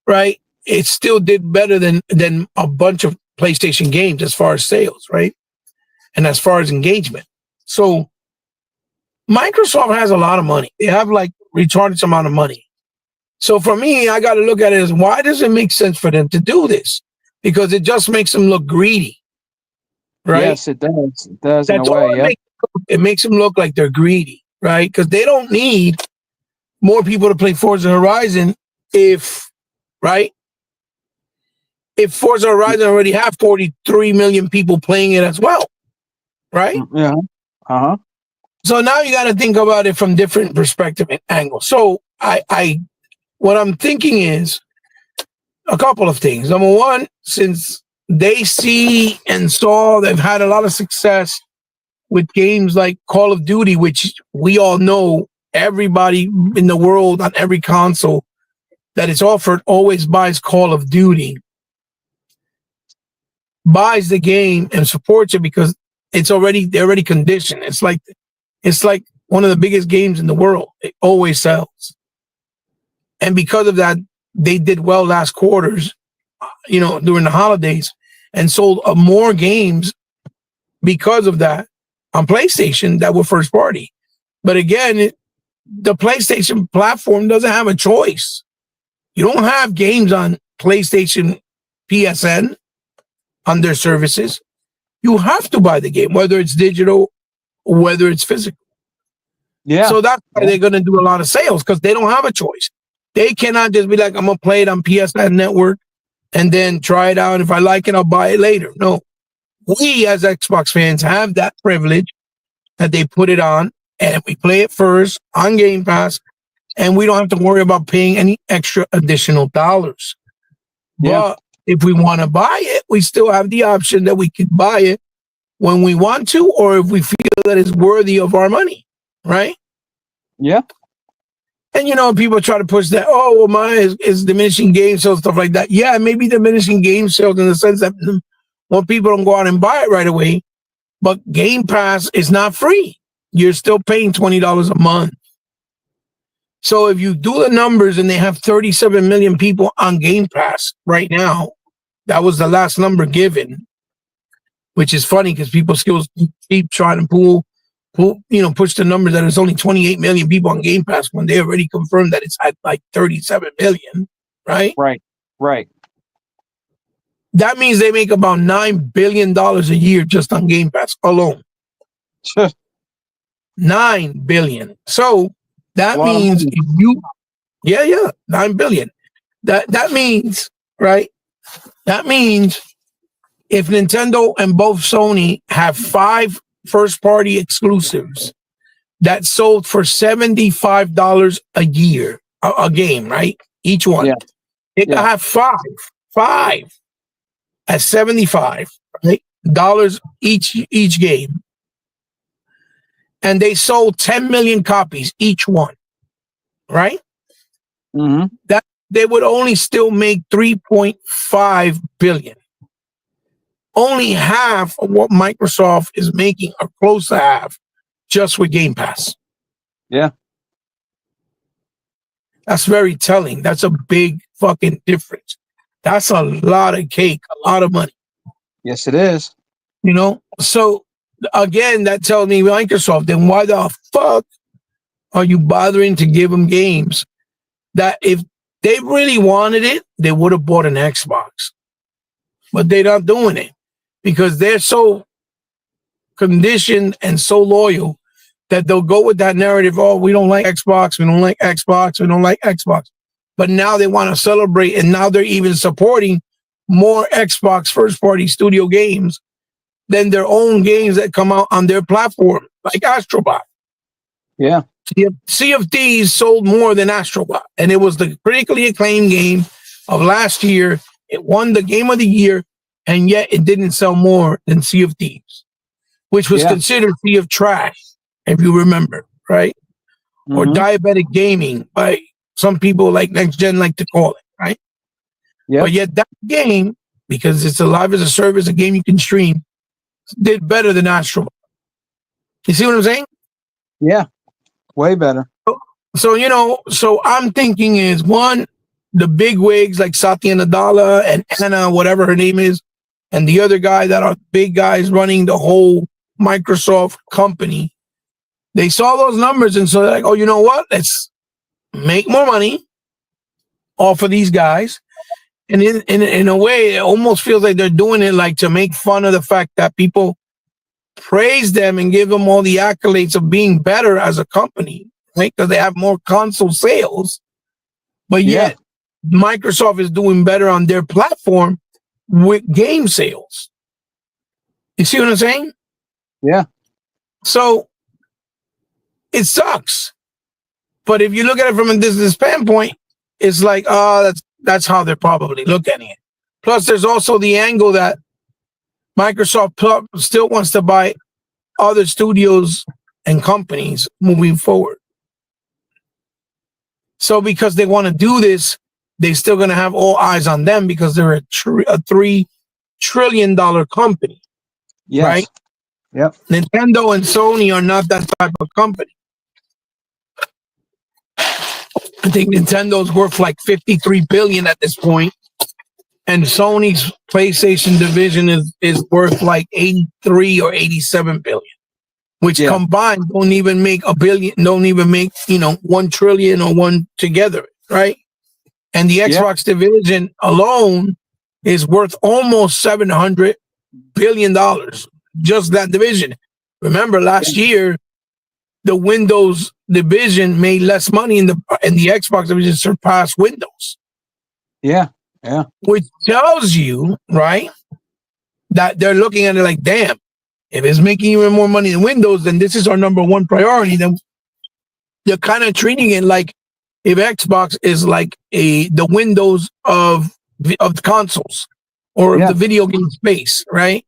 right? It still did better than a bunch of PlayStation games as far as sales, right? And as far as engagement. So Microsoft has a lot of money. They have retarded amount of money. So for me, I got to look at it as, why does it make sense for them to do this? Because it just makes them look greedy, right? Yes, it does. It does That's in a way. all it makes them look like they're greedy, right? Because they don't need more people to play Forza Horizon if Forza Horizon already have 43 million people playing it as well, right? Yeah. Uh-huh. So now you got to think about it from different perspective and angles. So what I'm thinking is a couple of things. Number one, since they see and saw they've had a lot of success with games like Call of Duty, which we all know everybody in the world on every console that is offered always buys Call of Duty, buys the game and supports it because they're already conditioned. It's like one of the biggest games in the world. It always sells. And because of that, they did well last quarters, during the holidays, and sold more games because of that on PlayStation that were first party. But again, the PlayStation platform doesn't have a choice. You don't have games on PlayStation PSN on their services. You have to buy the game, whether it's digital or whether it's physical. Yeah. So that's why they're going to do a lot of sales, because they don't have a choice. They cannot just be like, I'm going to play it on PSN Network and then try it out. If I like it, I'll buy it later. No. We as Xbox fans have that privilege that they put it on and we play it first on Game Pass, and we don't have to worry about paying any extra additional dollars. Yeah. But if we want to buy it, we still have the option that we could buy it when we want to, or if we feel that it's worthy of our money, right? Yeah. And people try to push that, mine is diminishing game sales, stuff like that. Yeah, maybe diminishing game sales in the sense that more people don't go out and buy it right away. But Game Pass is not free. You're still paying $20 a month. So if you do the numbers and they have 37 million people on Game Pass right now, that was the last number given, which is funny because people still keep trying to push the numbers that there's only 28 million people on Game Pass when they already confirmed that it's at 37 million, right? Right. That means they make about $9 billion a year just on Game Pass alone. $9 billion. So that means if 9 billion. That means, right? That means if Nintendo and both Sony have 5 first-party exclusives that sold for $75 a year, a game, right? Each one. Yeah. They can have five at 75, right? Dollars each game. And they sold 10 million copies each one, right? Mm-hmm. That they would only still make 3.5 billion. Only half of what Microsoft is making, or close to half, just with Game Pass. Yeah. That's very telling. That's a big fucking difference. That's a lot of cake, a lot of money. Yes, it is. You know? So again, that tells me Microsoft, then why the fuck are you bothering to give them games that if they really wanted it, they would have bought an Xbox. But they're not doing it because they're so conditioned and so loyal that they'll go with that narrative. Oh, we don't like Xbox. We don't like Xbox. We don't like Xbox. But now they want to celebrate, and now they're even supporting more Xbox first-party studio games than their own games that come out on their platform, like Astrobot. Yeah. Sea of Thieves sold more than Astrobot, and it was the critically acclaimed game of last year. It won the Game of the Year, and yet it didn't sell more than Sea of Thieves, which was considered Sea of Trash, if you remember, right? Or diabetic gaming, by some people like Next Gen like to call it, right? Yeah. But yet that game, because it's a live as a service, a game you can stream, did better than Astrobot. You see what I'm saying? Yeah. Way better. So, you know, so I'm thinking is one, the big wigs like Satya Nadella and Anna, whatever her name is, and the other guy that are big guys running the whole Microsoft company, they saw those numbers and so they're like, oh, you know what? Let's make more money off of these guys. And in a way, it almost feels like they're doing it like to make fun of the fact that people praise them and give them all the accolades of being better as a company, right? Because they have more console sales. But yet Microsoft is doing better on their platform with game sales. You see what I'm saying? Yeah. So it sucks. But if you look at it from a business standpoint, it's like, oh, that's how they're probably looking at it. Plus, there's also the angle that Microsoft still wants to buy other studios and companies moving forward. So because they want to do this, they're still going to have all eyes on them because they're a $3 trillion company. Yes. Right? Yep. Nintendo and Sony are not that type of company. I think Nintendo's worth like 53 billion at this point, and Sony's PlayStation division is worth like 83 or 87 billion, which combined don't even make a billion, don't even make 1 trillion or one together, right? And the Xbox division alone is worth almost $700 billion, just that division. Remember last year, the Windows division made less money and the Xbox division surpassed Windows. Yeah. Yeah. Which tells you, right, that they're looking at it like, damn, if it's making even more money than Windows, then this is our number one priority. Then they're kind of treating it like if Xbox is like the Windows of the consoles or of the video game space, right?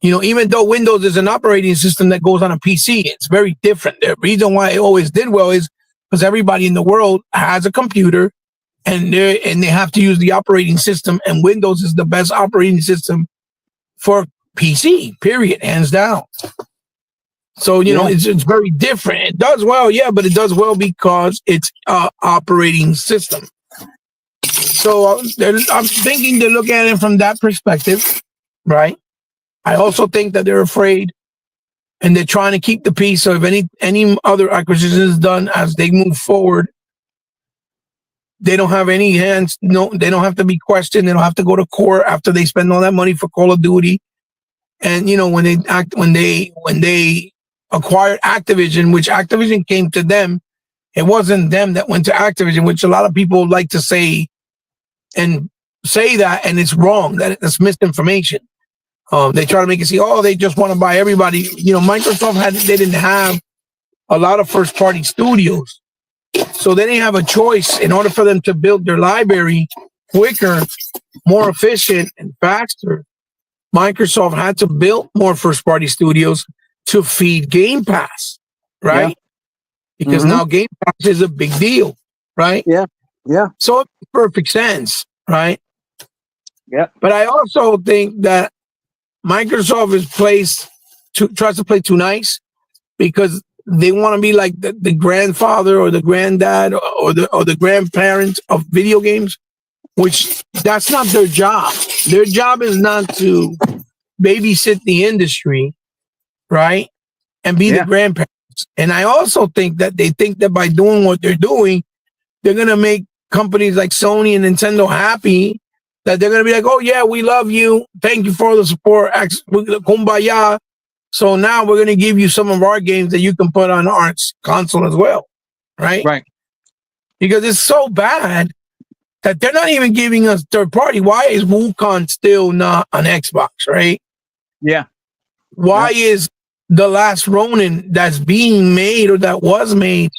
Even though Windows is an operating system that goes on a PC, it's very different. The reason why it always did well is because everybody in the world has a computer and they have to use the operating system, and Windows is the best operating system for PC, period, hands down. So, it's very different. It does well, but it does well because it's operating system. So I'm thinking to look at it from that perspective, right? I also think that they're afraid and they're trying to keep the peace. So if any other acquisition is done as they move forward, they don't have any hands. No, they don't have to be questioned. They don't have to go to court after they spend all that money for Call of Duty. And when they acquired Activision, which Activision came to them, it wasn't them that went to Activision, which a lot of people like to say that, and it's wrong. That's misinformation. They try to make it see, they just want to buy everybody. Microsoft they didn't have a lot of first party studios. So they didn't have a choice. In order for them to build their library quicker, more efficient, and faster, Microsoft had to build more first party studios to feed Game Pass, right? Because now Game Pass is a big deal, right? Yeah. So it makes perfect sense, right? Yeah. But I also think that Microsoft tries to play too nice because they want to be like the grandfather or the granddad or the grandparent of video games, which that's not their job. Their job is not to babysit the industry, right? And be the grandparents. And I also think that they think that by doing what they're doing, they're going to make companies like Sony and Nintendo happy, that they're going to be like, oh, yeah, we love you. Thank you for the support. Kumbaya. So now we're going to give you some of our games that you can put on our console as well. Right? Right. Because it's so bad that they're not even giving us third party. Why is Wukong still not on Xbox? Right? Yeah. Why is The Last Ronin that's being made or that was made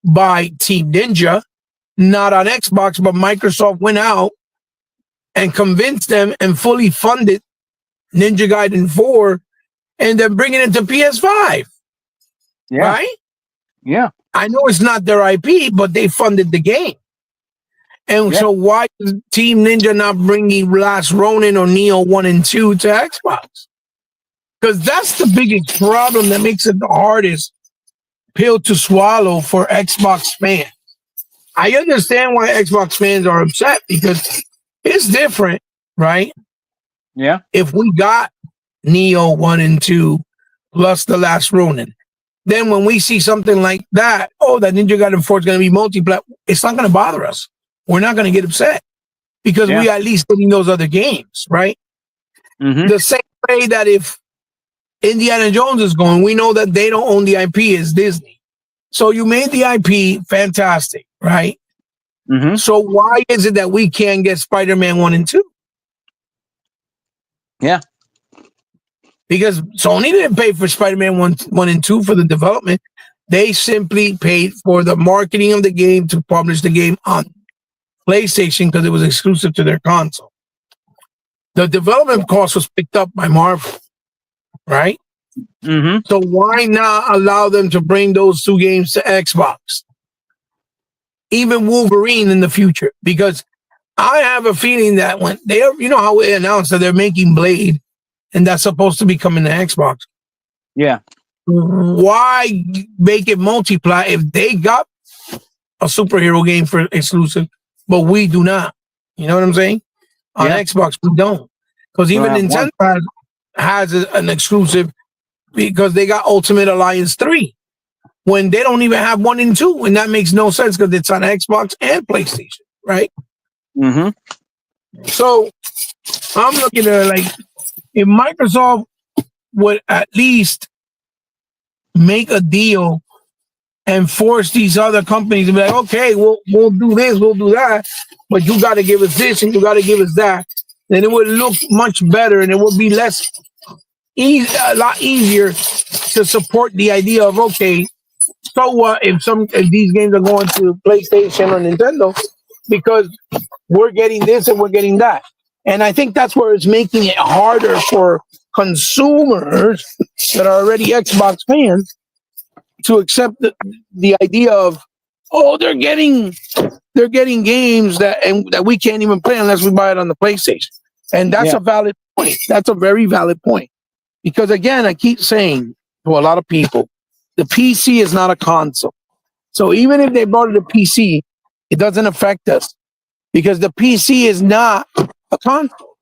by Team Ninja not on Xbox, but Microsoft went out and convinced them and fully funded Ninja Gaiden 4 and they're bringing it to PS5? Yeah. Right? Yeah. I know it's not their IP, but they funded the game. And so why is Team Ninja not bringing Last Ronin or Neo 1 and 2 to Xbox? Because that's the biggest problem that makes it the hardest pill to swallow for Xbox fans. I understand why Xbox fans are upset because it's different, right? Yeah. If we got Neo 1 and 2 plus The Last Ronin, then when we see something like that, oh, that Ninja Gaiden 4 is going to be multiplayer, it's not going to bother us. We're not going to get upset because we at least getting those other games, right? The same way that if Indiana Jones is going, we know that they don't own the IP, it's Disney. So you made the IP fantastic, right? So why is it that we can't get Spider-Man 1 and 2? Yeah. Because Sony didn't pay for Spider-Man 1 and 2 for the development. They simply paid for the marketing of the game to publish the game on PlayStation because it was exclusive to their console. The development cost was picked up by Marvel, right? So why not allow them to bring those two games to Xbox? Even Wolverine in the future, because I have a feeling that when you know how we announced that they're making Blade and that's supposed to be coming to Xbox. Yeah. Why make it multiply if they got a superhero game for exclusive, but we do not? You know what I'm saying? On Xbox, we don't. Because even Nintendo has an exclusive because they got Ultimate Alliance 3 when they don't even have 1 and 2. And that makes no sense because it's on Xbox and PlayStation, right? So I'm looking at it like if Microsoft would at least make a deal and force these other companies to be like, okay, we'll do this, we'll do that, but you got to give us this and you got to give us that, then it would look much better and it would be a lot easier to support the idea of, okay, so what if these games are going to PlayStation or Nintendo because we're getting this and we're getting that. And I think that's where it's making it harder for consumers that are already Xbox fans to accept the idea of, oh, they're getting games that we can't even play unless we buy it on the PlayStation. And that's a valid point. That's a very valid point. Because again, I keep saying to a lot of people, the PC is not a console. So even if they brought it to PC, it doesn't affect us because the PC is not a console.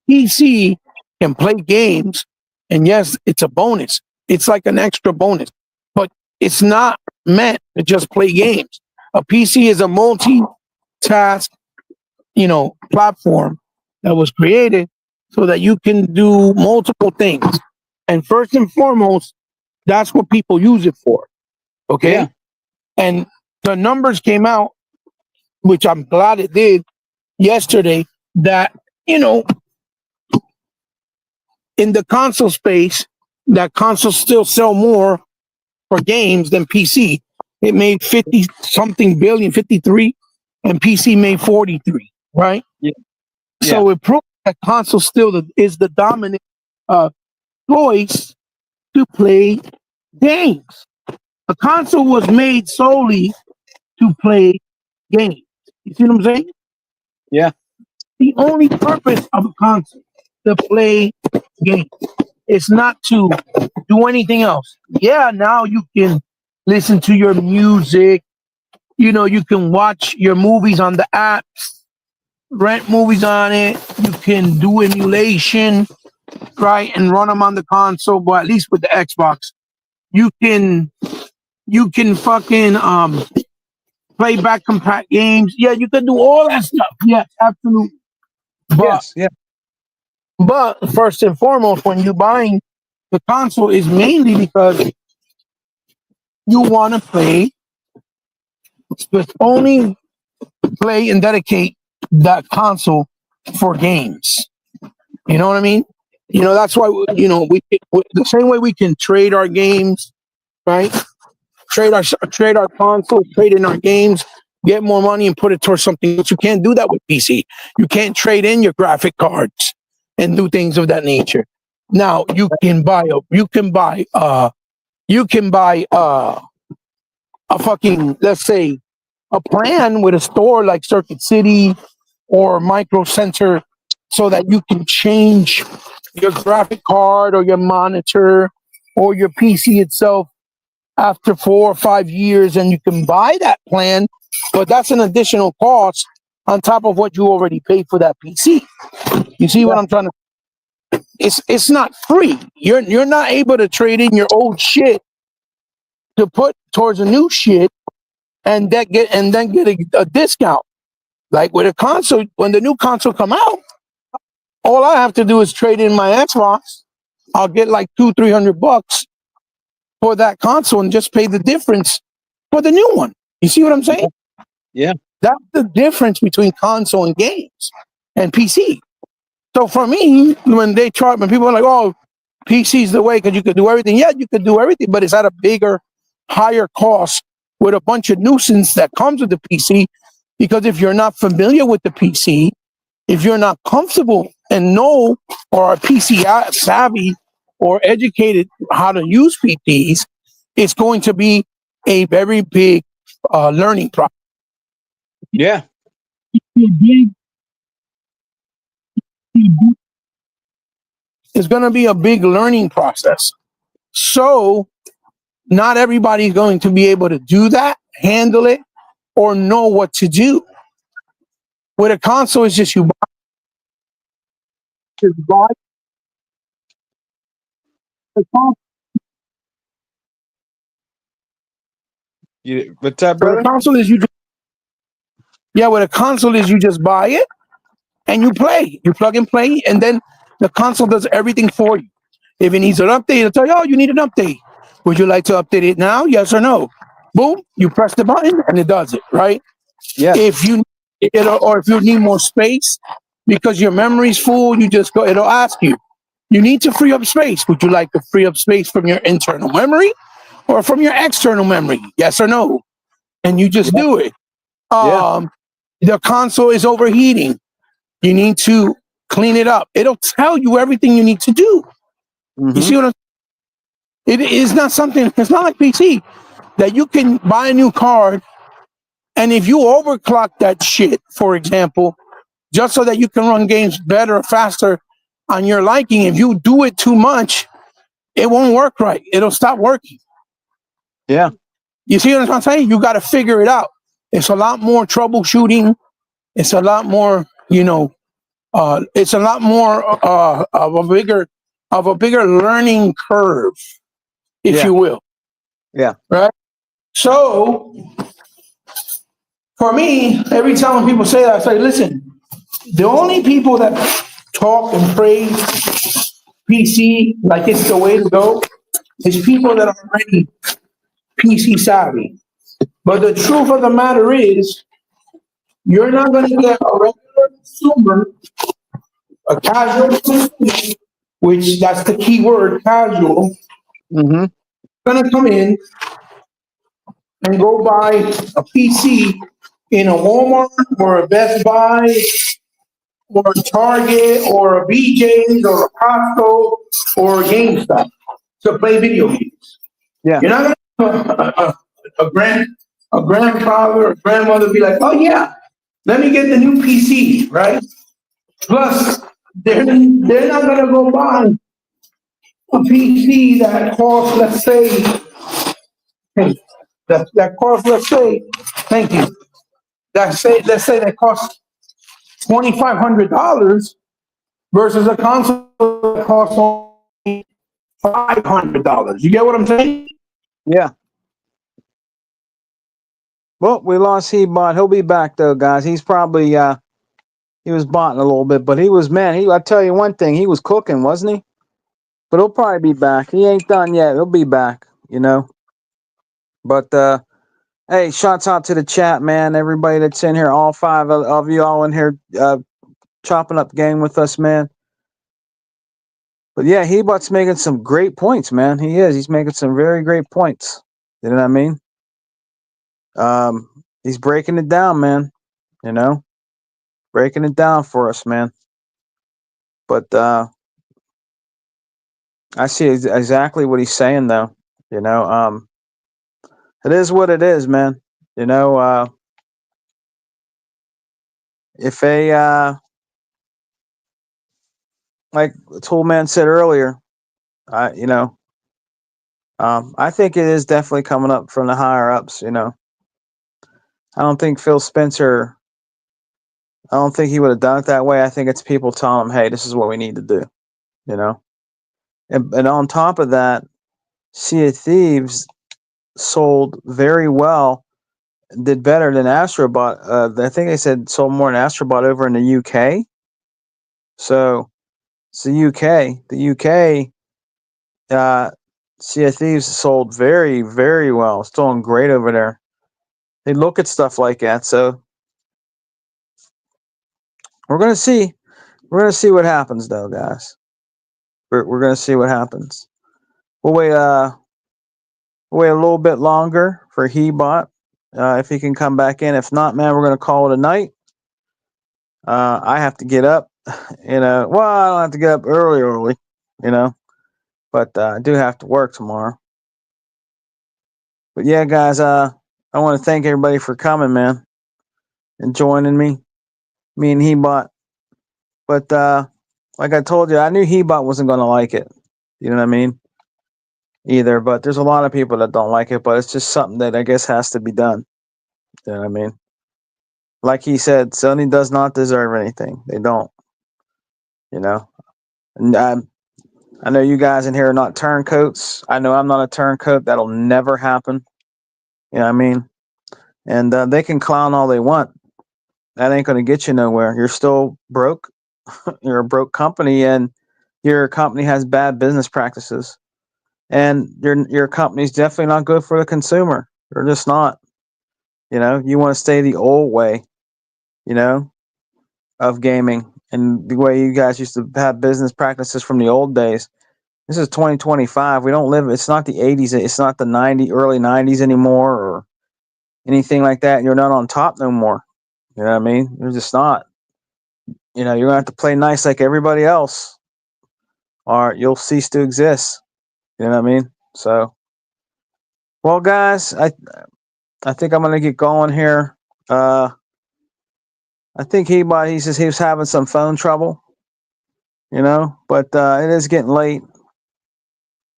PC can play games, and yes, it's a bonus. It's like an extra bonus, but it's not meant to just play games. A PC is a multi-task, platform that was created so that you can do multiple things. And first and foremost, that's what people use it for. Okay. Yeah. And the numbers came out, which I'm glad it did yesterday, that, in the console space, that consoles still sell more for games than PC. It made 50 something billion, 53, and PC made 43, right? Yeah. So it proves that console still is the dominant choice to play games. A console was made solely to play games. You see what I'm saying? Yeah. The only purpose of a console to play games. It's not to do anything else. Yeah, now you can listen to your music. You know, you can watch your movies on the apps, rent movies on it. You can do emulation, right, and run them on the console. But at least with the Xbox, you can fucking play back compact games. Yeah, you can do all that stuff. Yes, absolutely. But Yes. Yeah. but first and foremost, when you're buying the console, is mainly because you want to play, just only play and dedicate that console for games. You know what I mean? You know, that's why, you know, the same way we can trade our games, right? Trade our console, trade in our games, get more money and put it towards something else. You can't do that with PC. You can't trade in your graphic cards and do things of that nature. Now you can buy a fucking, let's say, a plan with a store like Circuit City or Micro Center, so that you can change your graphic card or your monitor or your PC itself after 4 or 5 years, and you can buy that plan, but that's an additional cost on top of what you already paid for that PC. You see what I'm trying to? It's not free. You're not able to trade in your old shit to put towards a new shit and then get a discount. Like with a console, when the new console come out, all I have to do is trade in my Xbox. I'll get like $200-300 for that console and just pay the difference for the new one. You see what I'm saying? Yeah. That's the difference between console and games and PC. So for me, when people are like, "Oh, PC's the way because you could do everything," yeah, you could do everything, but it's at a bigger, higher cost with a bunch of nuisance that comes with the PC. Because if you're not familiar with the PC, if you're not comfortable and know or are PC savvy or educated how to use PCs, it's going to be a very big learning process. Yeah. It's going to be a big learning process. So not everybody's going to be able to do that, handle it, or know what to do. With a console, it's just you buy the console. What's that, With a brother? console is with a console is you just buy it and you play. You plug and play, and then the console does everything for you. If it needs an update, it'll tell you, "Oh, you need an update. Would you like to update it now? Yes or no?" Boom, you press the button and it does it, right? Yeah. If you or if you need more space because your memory's full, you just go, it'll ask you, "You need to free up space. Would you like to free up space from your internal memory or from your external memory? Yes or no?" And you just do it. Yeah. The console is overheating. You need to clean it up. It'll tell you everything you need to do. You see what I'm It is not something, it's not like PC that you can buy a new card, and if you overclock that shit, for example, just so that you can run games better or faster on your liking, if you do it too much, it won't work right. It'll stop working. Yeah. You see what I'm saying? You got to figure it out. It's a lot more troubleshooting. It's a lot more, it's a lot more of a bigger learning curve, if you will. Yeah. Right. So for me, every time when people say that, I say, listen, the only people that talk and praise PC like it's the way to go is people that are already PC savvy. But the truth of the matter is, you're not going to get a regular consumer, a casual consumer, which that's the key word, casual, Mm-hmm. going to come in and go buy a PC in a Walmart or a Best Buy or a Target or a BJ's or a Costco or a GameStop to play video games. Yeah. You're not gonna a grandfather or grandmother be like, oh yeah, let me get the new PC, right? Plus, they're not gonna go buy a PC that costs, let's say, hey, that costs, let's say, thank you. Let's say that costs $2,500 versus a console that costs only $500. You get what I'm saying? Yeah. Well, we lost Hebot. He'll be back though, guys. He's probably he was botting a little bit, but he was, man, I tell you one thing, he was cooking, wasn't he? But he'll probably be back. He ain't done yet. He'll be back, you know. But hey, shouts out to the chat, man. Everybody that's in here, all five of you all in here chopping up game with us, man. But yeah, Hebot's making some great points, man. He is. He's making some very great points. You know what I mean? He's breaking it down, man. You know, breaking it down for us, man. But I see exactly what he's saying, though. You know, it is what it is, man. You know, if a like Toolman said earlier, you know, I think it is definitely coming up from the higher ups. You know, I don't think Phil Spencer. I don't think he would have done it that way. I think it's people telling him, "Hey, this is what we need to do." You know, and on top of that, Sea of Thieves sold very well, did better than Astrobot. I think they said sold more than Astrobot over in the UK. So it's the UK. The UK, Sea of Thieves sold very, very well. It's doing great over there. They look at stuff like that. So we're gonna see. We're gonna see what happens, though, guys. We're gonna see what happens. We'll wait. Wait a little bit longer for Hebot, if he can come back in. If not, man, we're gonna call it a night. I have to get up. You know, well, I don't have to get up early. You know, but I do have to work tomorrow. But yeah, guys, I want to thank everybody for coming, man, and joining me and Hebot. But like I told you, I knew Hebot wasn't gonna like it. You know what I mean? Either, but there's a lot of people that don't like it. But it's just something that I guess has to be done. You know what I mean? Like he said, Sony does not deserve anything. They don't. You know, and I know you guys in here are not turncoats. I know I'm not a turncoat. That'll never happen. You know what I mean? And they can clown all they want. That ain't going to get you nowhere. You're still broke. You're a broke company, and your company has bad business practices. And your company's definitely not good for the consumer. They're just not. You know, you want to stay the old way. You know, of gaming and the way you guys used to have business practices from the old days. This is 2025. We don't live. It's not the 80s. It's not the early 90s anymore, or anything like that. You're not on top no more. You know what I mean? You're just not. You know, you're gonna have to play nice like everybody else, or you'll cease to exist. You know what I mean? So, well, guys, I think I'm gonna get going here. I think he says he was having some phone trouble. You know, but it is getting late.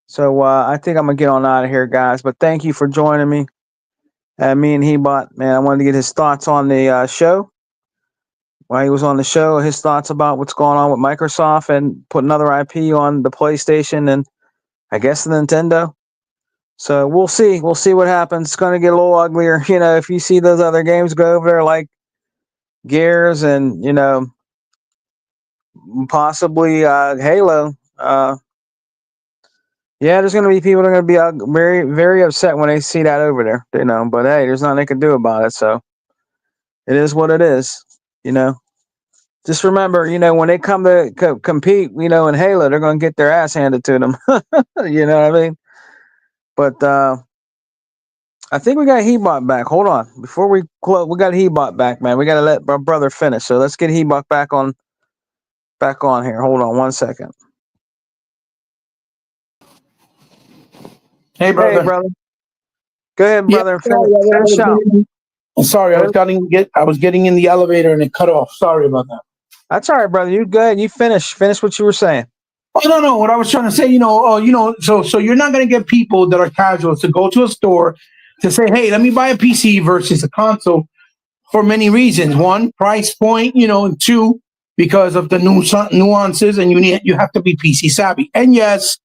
So I think I'm gonna get on out of here, guys. But thank you for joining me. Me and Hebot, man, I wanted to get his thoughts on the show. While he was on the show, his thoughts about what's going on with Microsoft and put another IP on the PlayStation and I guess the Nintendo. So we'll see. We'll see what happens. It's gonna get a little uglier. You know, if you see those other games go over there like Gears and possibly Halo. Yeah, there's going to be people that are going to be very, very upset when they see that over there, But hey, there's nothing they can do about it. So it is what it is, you know. Just remember, when they come to compete, in Halo, they're going to get their ass handed to them. You know what I mean? But I think we got Hebot back. Hold on. Before we close, we got Hebot back, man. We got to let our brother finish. So let's get Hebot back on here. Hold on 1 second. Hey, Hey, brother. brother. Go ahead, Yeah, brother. sorry, Finish out. I'm sorry, I was getting in the elevator and it cut off. Sorry about that. That's all right, brother. You go ahead. You finish. Finish what you were saying. Oh, no. What I was trying to say, so you're not going to get people that are casuals to go to a store to say, hey, let me buy a PC versus a console for many reasons. One, price point, and two, because of the nuances, and you have to be PC savvy. And yes,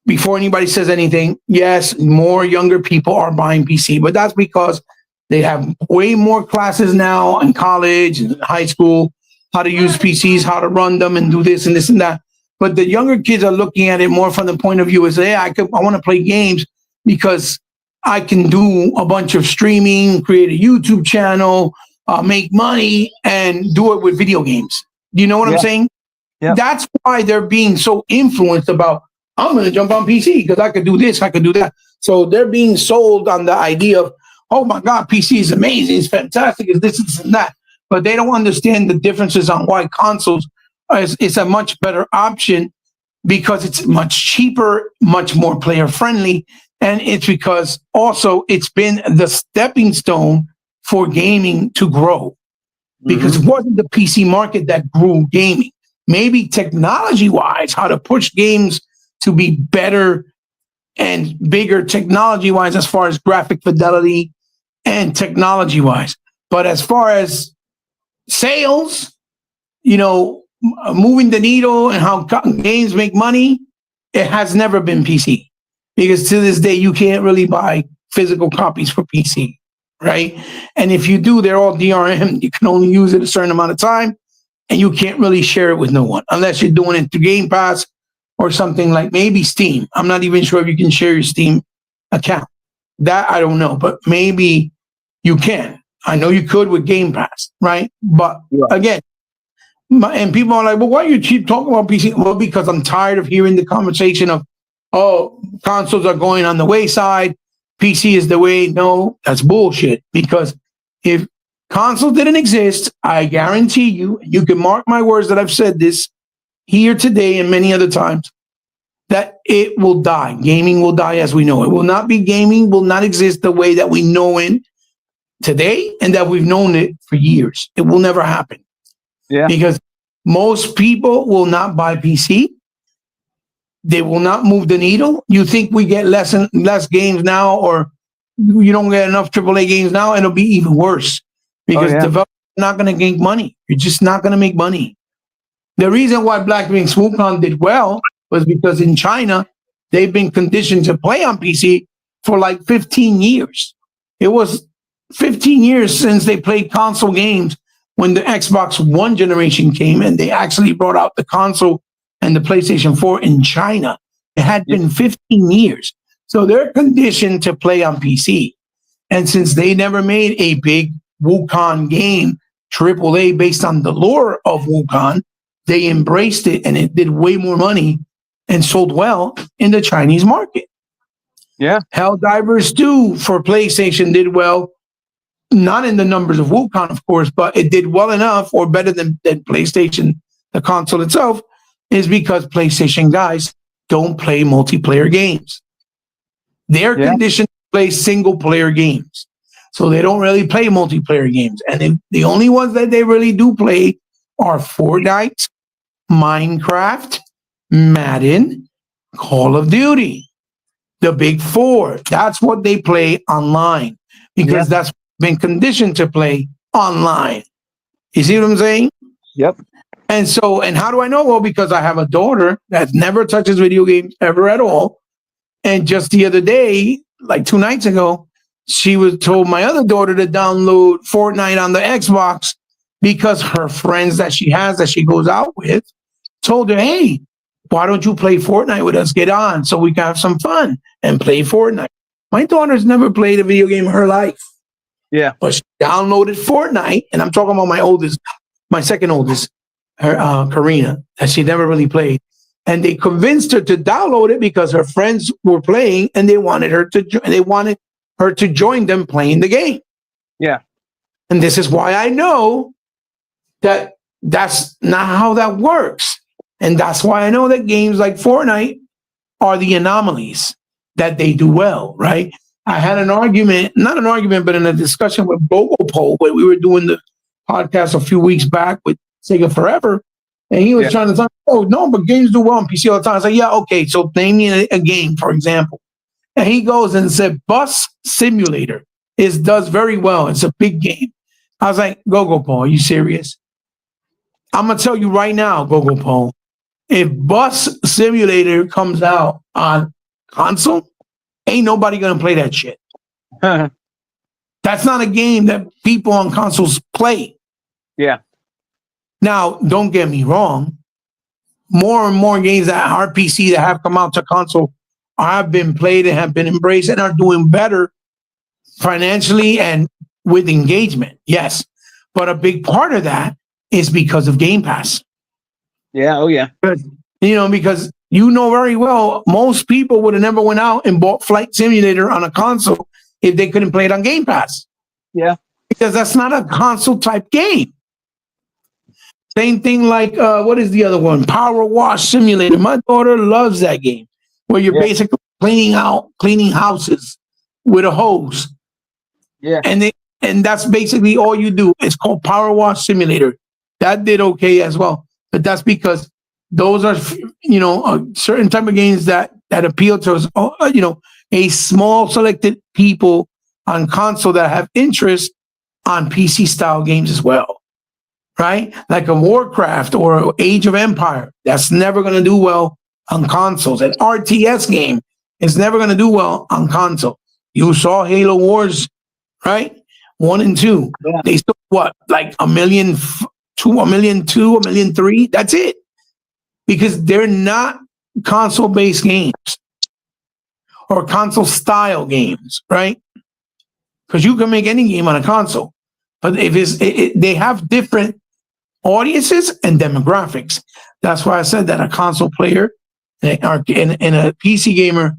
before anybody says anything, yes, more younger people are buying PC, but that's because they have way more classes now in college and high school, how to use PCs, how to run them, and do this and this and that. But the younger kids are looking at it more from the point of view as, hey, I want to play games because I can do a bunch of streaming, create a YouTube channel, make money, and do it with video games. Do you know what I'm saying? Yep. That's why they're being so influenced about, I'm going to jump on PC because I could do this, I could do that. So they're being sold on the idea of, oh my God, PC is amazing, it's fantastic, it's this and that. But they don't understand the differences on why consoles is a much better option, because it's much cheaper, much more player friendly. And it's because also it's been the stepping stone for gaming to grow, because it wasn't the PC market that grew gaming. Maybe technology wise, how to push games to be better and bigger technology wise, as far as graphic fidelity and technology wise. But as far as sales, moving the needle and how games make money, it has never been PC, because to this day, you can't really buy physical copies for PC, right? And if you do, they're all DRM. You can only use it a certain amount of time, and you can't really share it with no one unless you're doing it through Game Pass or something like maybe Steam. I'm not even sure if you can share your Steam account. That I don't know, but maybe you can. I know you could with Game Pass, right? But again, and people are like, well, why do you keep talking about PC? Well, because I'm tired of hearing the conversation of, oh, consoles are going on the wayside, PC is the way. No, that's bullshit. Because if consoles didn't exist, I guarantee you can mark my words that I've said this here today and many other times, that it will die. Gaming will die as we know it. Will not be gaming, will not exist the way that we know it today and that we've known it for years. It will never happen. Yeah. Because most people will not buy PC. They will not move the needle. You think we get less and less games now, or you don't get enough AAA games now, and it'll be even worse, because developers are not going to make money. You're just not going to make money. The reason why Black Wings Wukong did well was because in China, they've been conditioned to play on PC for like 15 years. It was 15 years since they played console games when the Xbox One generation came, and they actually brought out the console and the PlayStation 4 in China. It had been 15 years. So they're conditioned to play on PC. And since they never made a big Wukong game, AAA, based on the lore of Wukong, they embraced it, and it did way more money and sold well in the Chinese market. Yeah. Helldivers 2 for PlayStation did well, not in the numbers of Wukong, of course, but it did well enough, or better than PlayStation, the console itself, is because PlayStation guys don't play multiplayer games. They're conditioned to play single player games. So they don't really play multiplayer games. And the only ones that they really do play are Fortnite, Minecraft, Madden, Call of Duty, the big four. That's what they play online, because that's been conditioned to play online. You see what I'm saying? Yep. And so, and how do I know? Well, because I have a daughter that never touches video games ever at all. And just the other day, like 2 nights ago, she was told my other daughter to download Fortnite on the Xbox, because her friends that she has, that she goes out with, told her, hey, why don't you play Fortnite with us? Get on so we can have some fun and play Fortnite. My daughter's never played a video game in her life. Yeah. But she downloaded Fortnite, and I'm talking about my second oldest, her Karina, that she never really played. And they convinced her to download it because her friends were playing, and they wanted her to join. They wanted her to join them playing the game. Yeah. And this is why I know that that's not how that works. And that's why I know that games like Fortnite are the anomalies that they do well, right? I had an argument, not an argument, but in a discussion with Bogopole when we were doing the podcast a few weeks back with Sega Forever. And he was trying to talk, oh, no, but games do well on PC all the time. I said, yeah, okay, so name me a game, for example. And he goes and said, Bus Simulator does very well. It's a big game. I was like, Gogopole, are you serious? I'm going to tell you right now, Gogopole, if Bus Simulator comes out on console, ain't nobody going to play that shit. That's not a game that people on consoles play. Yeah. Now, don't get me wrong. More and more games that are PC that have come out to console have been played and have been embraced and are doing better financially and with engagement. Yes. But a big part of that is because of Game Pass. Yeah. Oh, yeah. Because you know very well, most people would have never went out and bought Flight Simulator on a console if they couldn't play it on Game Pass. Yeah. Because that's not a console type game. Same thing like, what is the other one? Power Wash Simulator. My daughter loves that game where you're basically cleaning houses with a hose. Yeah. And that's basically all you do. It's called Power Wash Simulator. That did okay as well. But that's because those are, certain type of games that appeal to, a small selected people on console that have interest on PC style games as well. Right? Like a Warcraft or Age of Empire. That's never going to do well on consoles. An RTS game is never going to do well on console. You saw Halo Wars, right? 1 and 2. Yeah. They sold what? Like 1 million, 1 million 2, 1 million 3. That's it. Because they're not console-based games or console-style games, right? Because you can make any game on a console. But if they have different audiences and demographics. That's why I said that a console player and a PC gamer,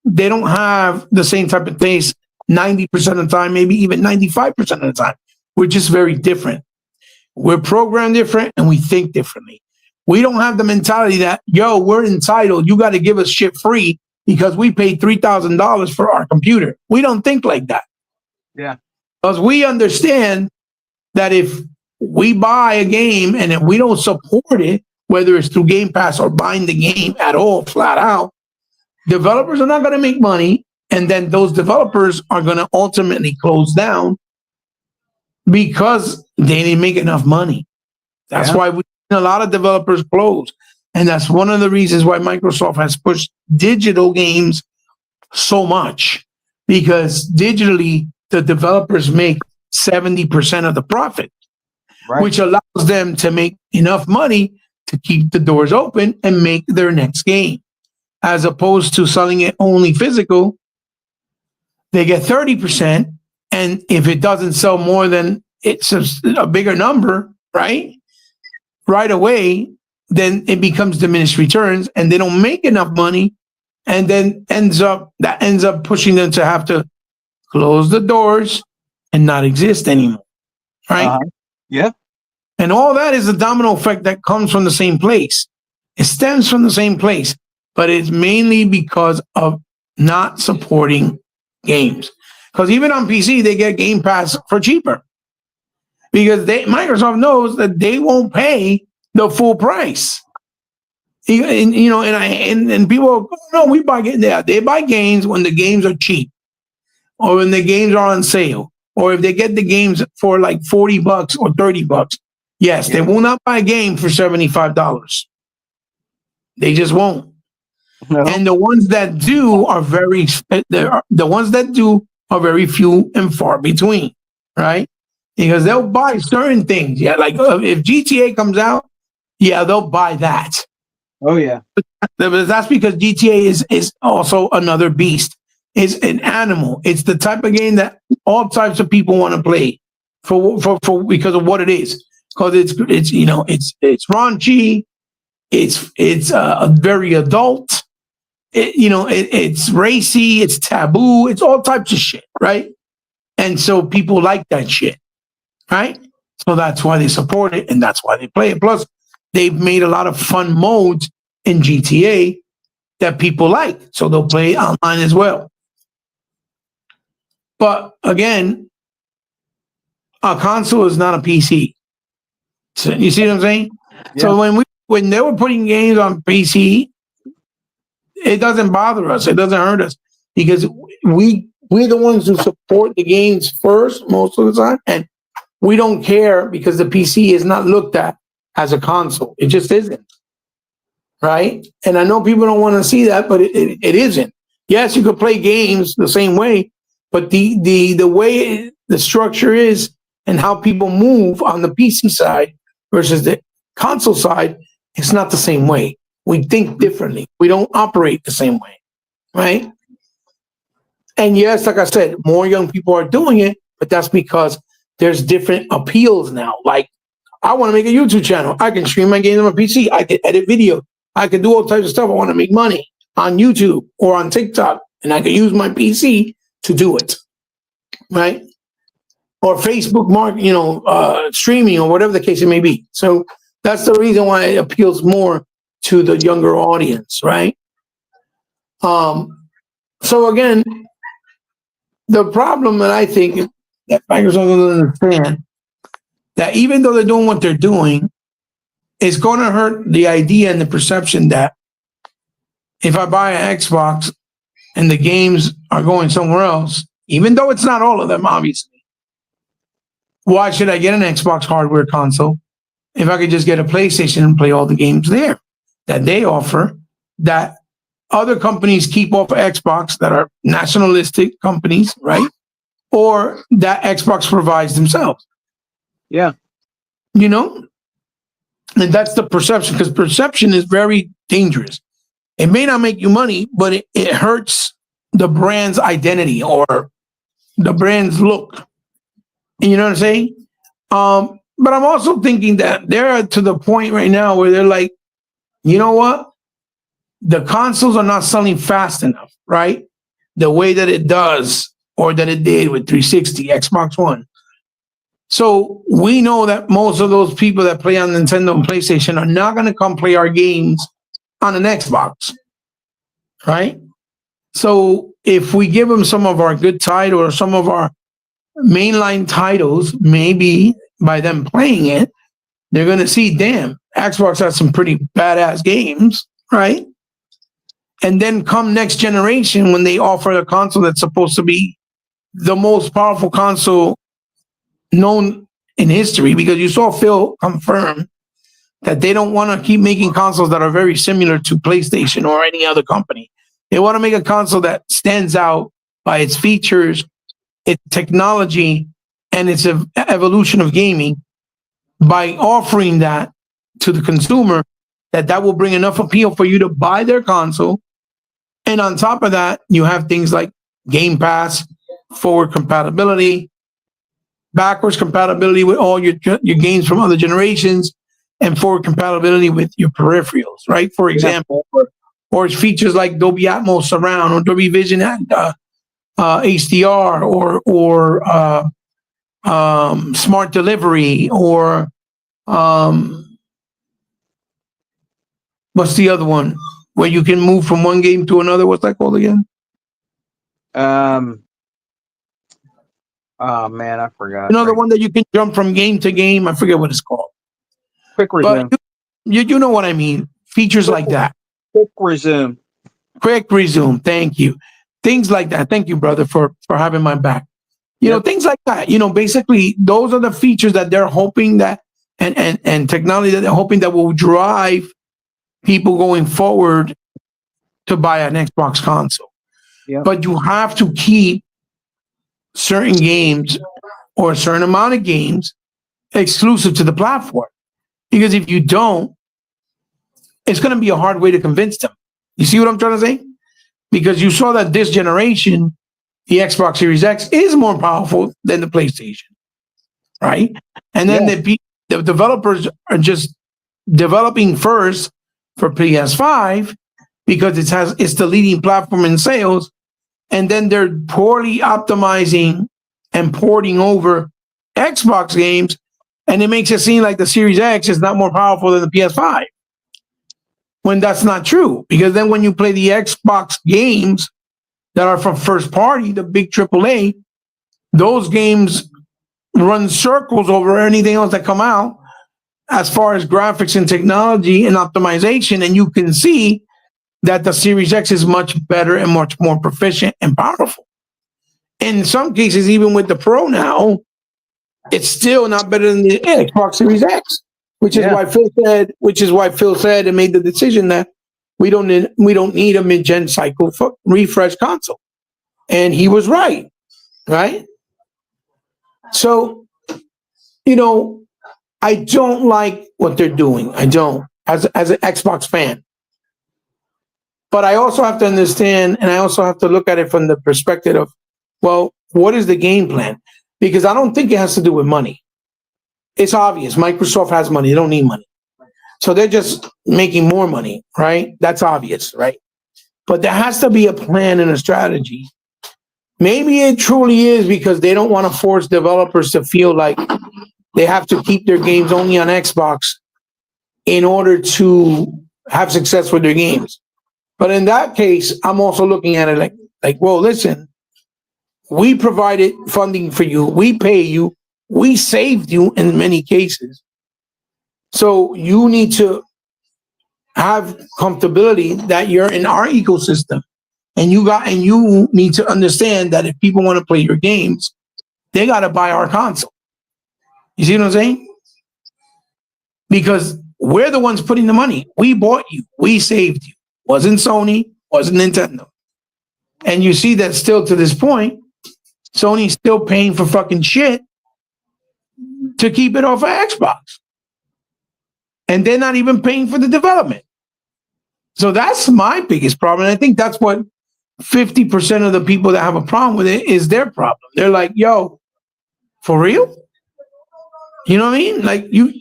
they don't have the same type of taste 90% of the time, maybe even 95% of the time. We're just very different. We're programmed different and we think differently. We don't have the mentality that, we're entitled. You got to give us shit free because we paid $3,000 for our computer. We don't think like that. Yeah. Because we understand that if we buy a game and if we don't support it, whether it's through Game Pass or buying the game at all, flat out, developers are not going to make money. And then those developers are going to ultimately close down because they didn't make enough money. That's why we've seen a lot of developers close. And that's one of the reasons why Microsoft has pushed digital games so much, because digitally, the developers make 70% of the profit. Right. Which allows them to make enough money to keep the doors open and make their next game. As opposed to selling it only physical, they get 30%. And if it doesn't sell more than it's a bigger number, right away, then it becomes diminished returns and they don't make enough money. And then ends up pushing them to have to close the doors and not exist anymore. Right? Yeah. And all that is a domino effect that comes from the same place. It stems from the same place, but it's mainly because of not supporting games. Because even on PC, they get Game Pass for cheaper. Because Microsoft knows that they won't pay the full price. And people, no, we buy games. They buy games when the games are cheap, or when the games are on sale, or if they get the games for like $40 or $30. Yes, they will not buy a game for $75. They just won't. No. And the ones that do are very few and far between, right? Because they'll buy certain things. Yeah, like if GTA comes out, they'll buy that. Oh yeah, but that's because GTA is also another beast. It's an animal. It's the type of game that all types of people want to play for because of what it is. Because it's raunchy, it's very adult, it's racy, it's taboo, it's all types of shit, right? And so people like that shit, right? So that's why they support it and that's why they play it. Plus, they've made a lot of fun modes in GTA that people like, so they'll play it online as well. But again, a console is not a PC. So, you see what I'm saying? Yeah. So when they were putting games on PC, it doesn't bother us. It doesn't hurt us because we're the ones who support the games first most of the time, and we don't care because the PC is not looked at as a console. It just isn't, right? And I know people don't want to see that, but it isn't. Yes, you could play games the same way, but the way the structure is and how people move on the PC side versus the console side, it's not the same way. We think differently. We don't operate the same way, right? And yes, like I said, more young people are doing it, but that's because there's different appeals now. Like, I want to make a YouTube channel. I can stream my games on my PC. I can edit video. I can do all types of stuff. I want to make money on YouTube or on TikTok, and I can use my PC to do it, right? Or Facebook streaming or whatever the case it may be. So that's the reason why it appeals more to the younger audience, right? So again, the problem that I think that Microsoft doesn't understand that even though they're doing what they're doing, it's going to hurt the idea and the perception that if I buy an Xbox and the games are going somewhere else, even though it's not all of them, obviously, why should I get an Xbox hardware console if I could just get a PlayStation and play all the games there that they offer that other companies keep off of Xbox that are nationalistic companies, right? Or that Xbox provides themselves. Yeah. And that's the perception, because perception is very dangerous. It may not make you money, but it hurts the brand's identity or the brand's look. You know what I'm saying? But I'm also thinking that they're to the point right now where they're like, you know what? The consoles are not selling fast enough, right? The way that it does or that it did with 360, Xbox One. So we know that most of those people that play on Nintendo and PlayStation are not going to come play our games on an Xbox, right? So if we give them some of our good titles or some of our mainline titles, maybe by them playing it, they're going to see, damn, Xbox has some pretty badass games, right? And then come next generation, when they offer a console that's supposed to be the most powerful console known in history, because you saw Phil confirm that they don't want to keep making consoles that are very similar to PlayStation or any other company. They want to make a console that stands out by its features, its technology, and its evolution of gaming, by offering that to the consumer, that will bring enough appeal for you to buy their console. And on top of that, you have things like Game Pass, forward compatibility, backwards compatibility with all your games from other generations, and forward compatibility with your peripherals, right? For example, or features like Dolby Atmos surround or Dolby Vision and HDR or smart delivery or what's the other one where you can move from one game to another? What's that called again? Oh man, I forgot. The one that you can jump from game to game. I forget what it's called. Quick resume. But you know what I mean. Features like that. Quick resume. Quick resume. Thank you. Things like that. Thank you, brother, for having my back. Things like that. Basically, those are the features that they're hoping that, and technology that they're hoping that will drive people going forward to buy an Xbox console. Yep. But you have to keep certain games or a certain amount of games exclusive to the platform. Because if you don't, it's going to be a hard way to convince them. You see what I'm trying to say? Because you saw that this generation, the Xbox Series X is more powerful than the PlayStation, right? And then the developers are just developing first for PS5, because it's the leading platform in sales, and then they're poorly optimizing and porting over Xbox games, and it makes it seem like the Series X is not more powerful than the PS5. When that's not true, because then when you play the Xbox games that are from first party, the big AAA, those games run circles over anything else that come out as far as graphics and technology and optimization, and you can see that the Series X is much better and much more proficient and powerful. In some cases, even with the Pro now, it's still not better than the Xbox Series X, which is why Phil said and made the decision that we don't need a mid-gen cycle for refresh console. And he was right. So, I don't like what they're doing. I don't, as an Xbox fan. But I also have to understand, and I also have to look at it from the perspective of, well, what is the game plan? Because I don't think it has to do with money. It's obvious. Microsoft has money. They don't need money. So they're just making more money, right? That's obvious, right? But there has to be a plan and a strategy. Maybe it truly is because they don't want to force developers to feel like they have to keep their games only on Xbox in order to have success with their games. But in that case, I'm also looking at it like, well, listen, we provided funding for you. We pay you. We saved you in many cases. So you need to have comfortability that you're in our ecosystem. And you need to understand that if people want to play your games, they got to buy our console. You see what I'm saying? Because we're the ones putting the money. We bought you. We saved you. Wasn't Sony, wasn't Nintendo. And you see that still to this point, Sony's still paying for fucking shit to keep it off of Xbox. And they're not even paying for the development. So that's my biggest problem. And I think that's what 50% of the people that have a problem with it is their problem. They're like, yo, for real? You know what I mean? Like you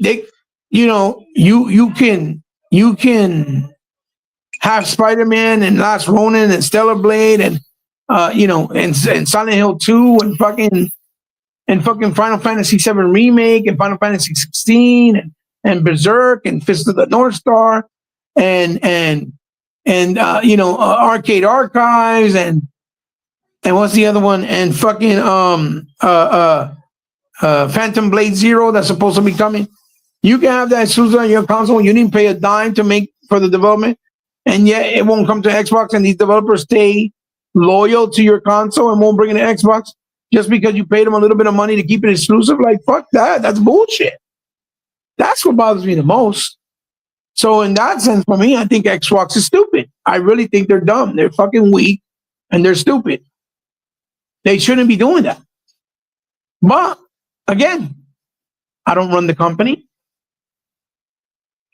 can have Spider-Man and Last Ronin and Stellar Blade and and Silent Hill 2 and fucking Final Fantasy 7 remake and Final Fantasy 16 and Berserk and Fist of the North Star and Arcade Archives and what's the other one, and fucking Phantom Blade Zero that's supposed to be coming. You can have that exclusive on your console. You didn't pay a dime to make for the development, and yet it won't come to Xbox. And these developers stay loyal to your console and won't bring it to Xbox just because you paid them a little bit of money to keep it exclusive. Like, fuck that. That's bullshit. That's what bothers me the most. So in that sense, for me, I think Xbox is stupid. I really think they're dumb. They're fucking weak and they're stupid. They shouldn't be doing that. But again, I don't run the company.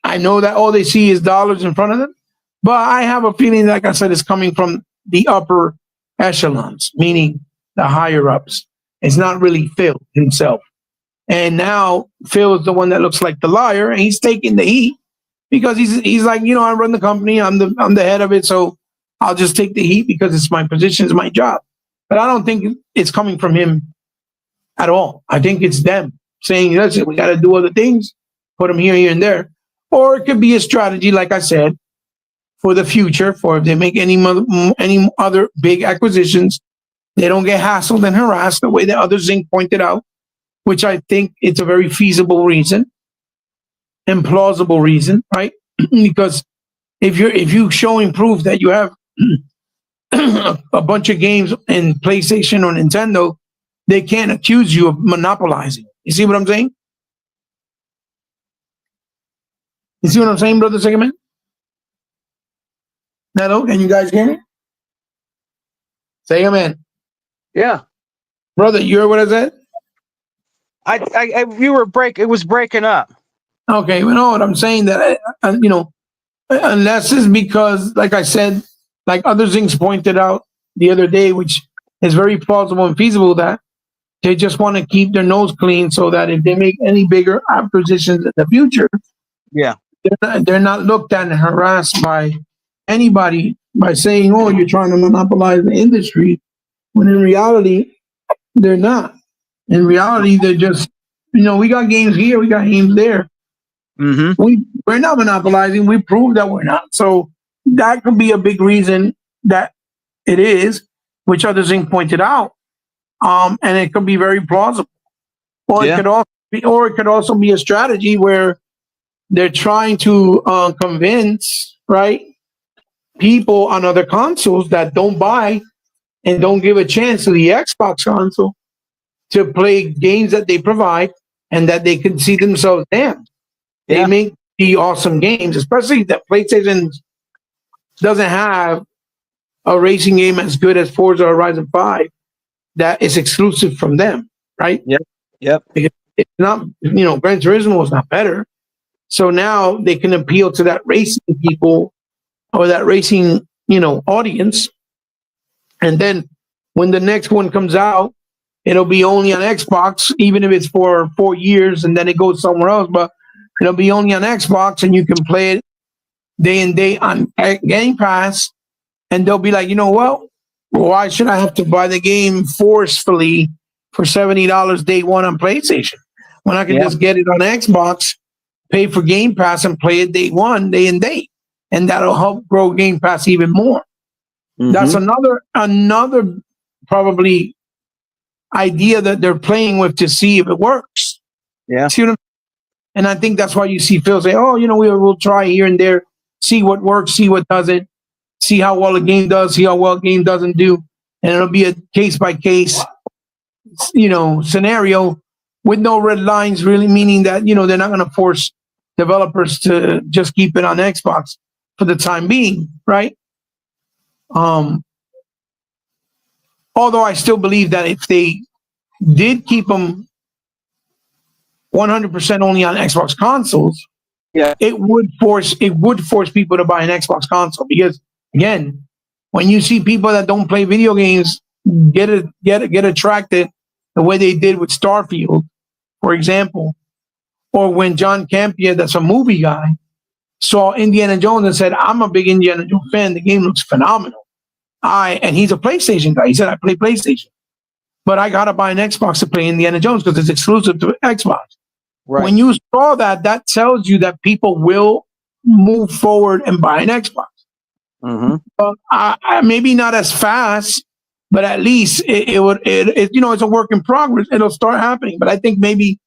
I know that all they see is dollars in front of them. But I have a feeling, like I said, it's coming from the upper echelons, meaning the higher ups. It's not really Phil himself. And now Phil is the one that looks like the liar, and he's taking the heat because he's like, I run the company, I'm the head of it, so I'll just take the heat because it's my position, it's my job. But I don't think it's coming from him at all. I think it's them saying, listen, we got to do other things, put them here, and there. Or it could be a strategy, like I said, for the future, for if they make any other big acquisitions, they don't get hassled and harassed the way that other Zinc pointed out, which I think it's a very feasible reason and plausible reason, right? Because if you're showing proof that you have a bunch of games in PlayStation or Nintendo, they can't accuse you of monopolizing. You see what I'm saying? You see what I'm saying, Brother Segment? Hello, can you guys hear me? Segment. Yeah. Brother, you heard what I said? It was breaking up. Okay, you know what I'm saying, that unless it's because, like I said, like other things pointed out the other day, which is very plausible and feasible, that they just want to keep their nose clean so that if they make any bigger acquisitions in the future, yeah, they're not looked at and harassed by anybody by saying, "Oh, you're trying to monopolize the industry," when in reality, they're not. In reality, they're just, we got games here, we got games there. Mm-hmm. We're not monopolizing. We proved that we're not. So that could be a big reason that it is, which others have pointed out. And it could be very plausible. Or Yeah. it could also be a strategy where they're trying to convince, right, people on other consoles that don't buy and don't give a chance to the Xbox console to play games that they provide and that they can see themselves in. They Yeah. make the awesome games, especially that PlayStation doesn't have a racing game as good as Forza Horizon 5 that is exclusive from them, right? Yep. Yep. Because it's not, Gran Turismo was not better. So now they can appeal to that racing people or that racing, audience. And then when the next one comes out, it'll be only on Xbox, even if it's for 4 years and then it goes somewhere else. But it'll be only on Xbox and you can play it day and day on Game Pass. And they'll be like, what? Why should I have to buy the game forcefully for $70 day one on PlayStation when I can just get it on Xbox, pay for Game Pass, and play it day one, day and day, and that'll help grow Game Pass even more. Mm-hmm. That's another probably idea that they're playing with to see if it works. Yeah. See what I'm, and I think that's why you see Phil say, "Oh, we'll try here and there, see what works, see what doesn't." See how well a game does, see how well a game doesn't do. And it'll be a case by case, scenario with no red lines, really, meaning that, they're not going to force developers to just keep it on Xbox for the time being, right? Although I still believe that if they did keep them 100% only on Xbox consoles, it would force people to buy an Xbox console because, again, when you see people that don't play video games get attracted the way they did with Starfield, for example, or when John Campia, that's a movie guy, saw Indiana Jones and said, "I'm a big Indiana Jones fan. The game looks phenomenal." And he's a PlayStation guy. He said, "I play PlayStation, but I gotta buy an Xbox to play Indiana Jones because it's exclusive to Xbox." Right. When you saw that, that tells you that people will move forward and buy an Xbox. Mm-hmm. Maybe not as fast, but at least it would. It's a work in progress. It'll start happening. But I think maybe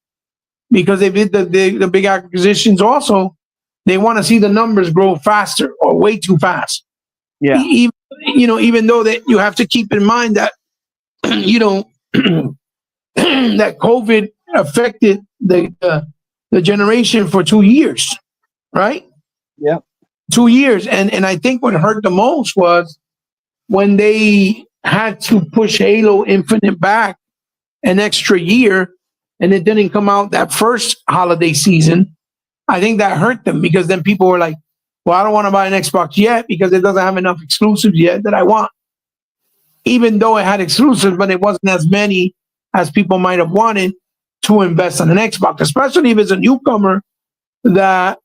because they did the big acquisitions, also they want to see the numbers grow faster or way too fast. Yeah. Even though that you have to keep in mind that that COVID affected the generation for 2 years, right? Yeah. 2 years. And I think what hurt the most was when they had to push Halo Infinite back an extra year and it didn't come out that first holiday season. I think that hurt them because then people were like, well, I don't want to buy an Xbox yet because it doesn't have enough exclusives yet that I want. Even though it had exclusives, but it wasn't as many as people might have wanted to invest in an Xbox, especially if it's a newcomer that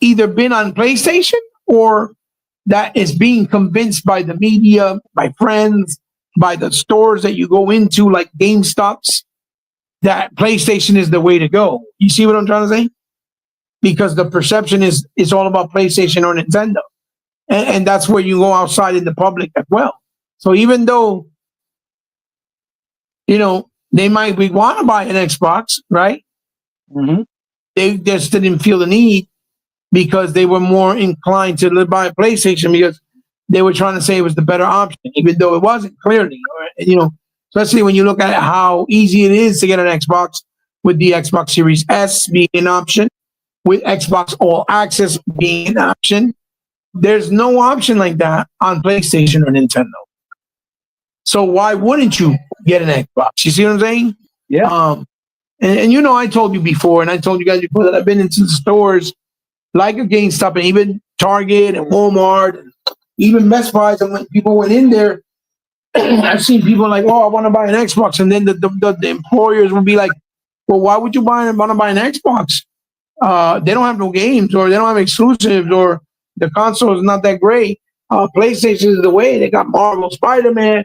either been on PlayStation or that is being convinced by the media, by friends, by the stores that you go into, like GameStops, that PlayStation is the way to go. You see what I'm trying to say? Because the perception is it's all about PlayStation or Nintendo. And that's where you go outside in the public as well. So even though, they might want to buy an Xbox, right? Mm-hmm. They just didn't feel the need because they were more inclined to buy a PlayStation because they were trying to say it was the better option, even though it wasn't clearly. Especially when you look at how easy it is to get an Xbox with the Xbox Series S being an option, with Xbox All Access being an option. There's no option like that on PlayStation or Nintendo. So why wouldn't you get an Xbox? You see what I'm saying? Yeah. And I told you before, and I told you guys before that I've been into the stores like a GameStop and even Target and Walmart, and even Best Buy. And when people went in there, I've seen people like, "Oh, I want to buy an Xbox," and then the employers would be like, "Well, why would you want to buy an Xbox? They don't have no games, or they don't have exclusives, or The console is not that great. PlayStation is the way. They got Marvel, Spider-Man,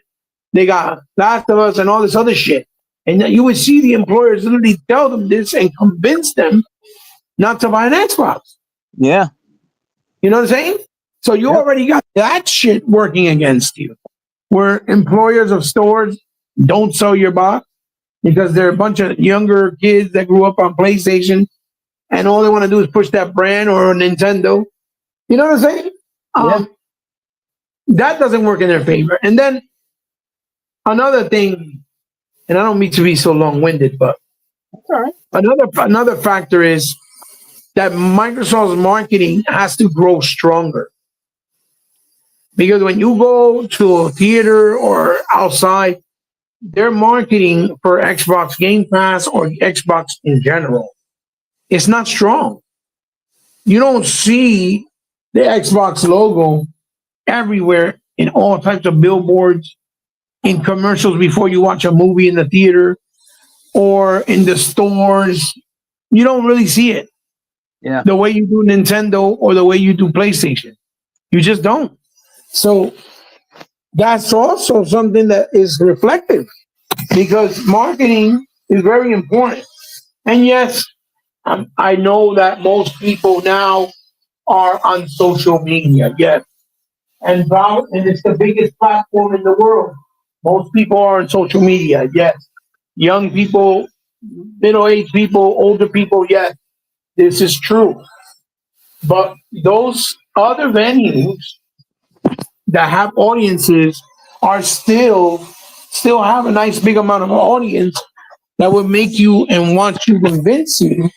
they got Last of Us, and all this other shit. And you would see the employers literally tell them this and convince them not to buy an Xbox. Yeah. You know what I'm saying? So you already got that shit working against you. Where employers of stores don't sell your box because they're a bunch of younger kids that grew up on PlayStation and all they want to do is push that brand or Nintendo. You know what I'm saying? That doesn't work in their favor. And then another thing, and I don't mean to be so long-winded, but another factor is that Microsoft's marketing has to grow stronger. Because when you go to a theater or outside, their marketing for Xbox Game Pass or Xbox in general is not strong. You don't see the Xbox logo everywhere in all types of billboards, in commercials before you watch a movie in the theater, or in the stores. You don't really see it the way you do Nintendo or the way you do PlayStation. You just don't. So that's also something that is reflective because marketing is very important. And yes, I know that most people now are on social media, yes. And it's the biggest platform in the world. Most people are on social media, yes. Young people, middle-aged people, older people, yes. This is true. But those other venues that have audiences are still have a nice big amount of audience that would make you and want you, convince you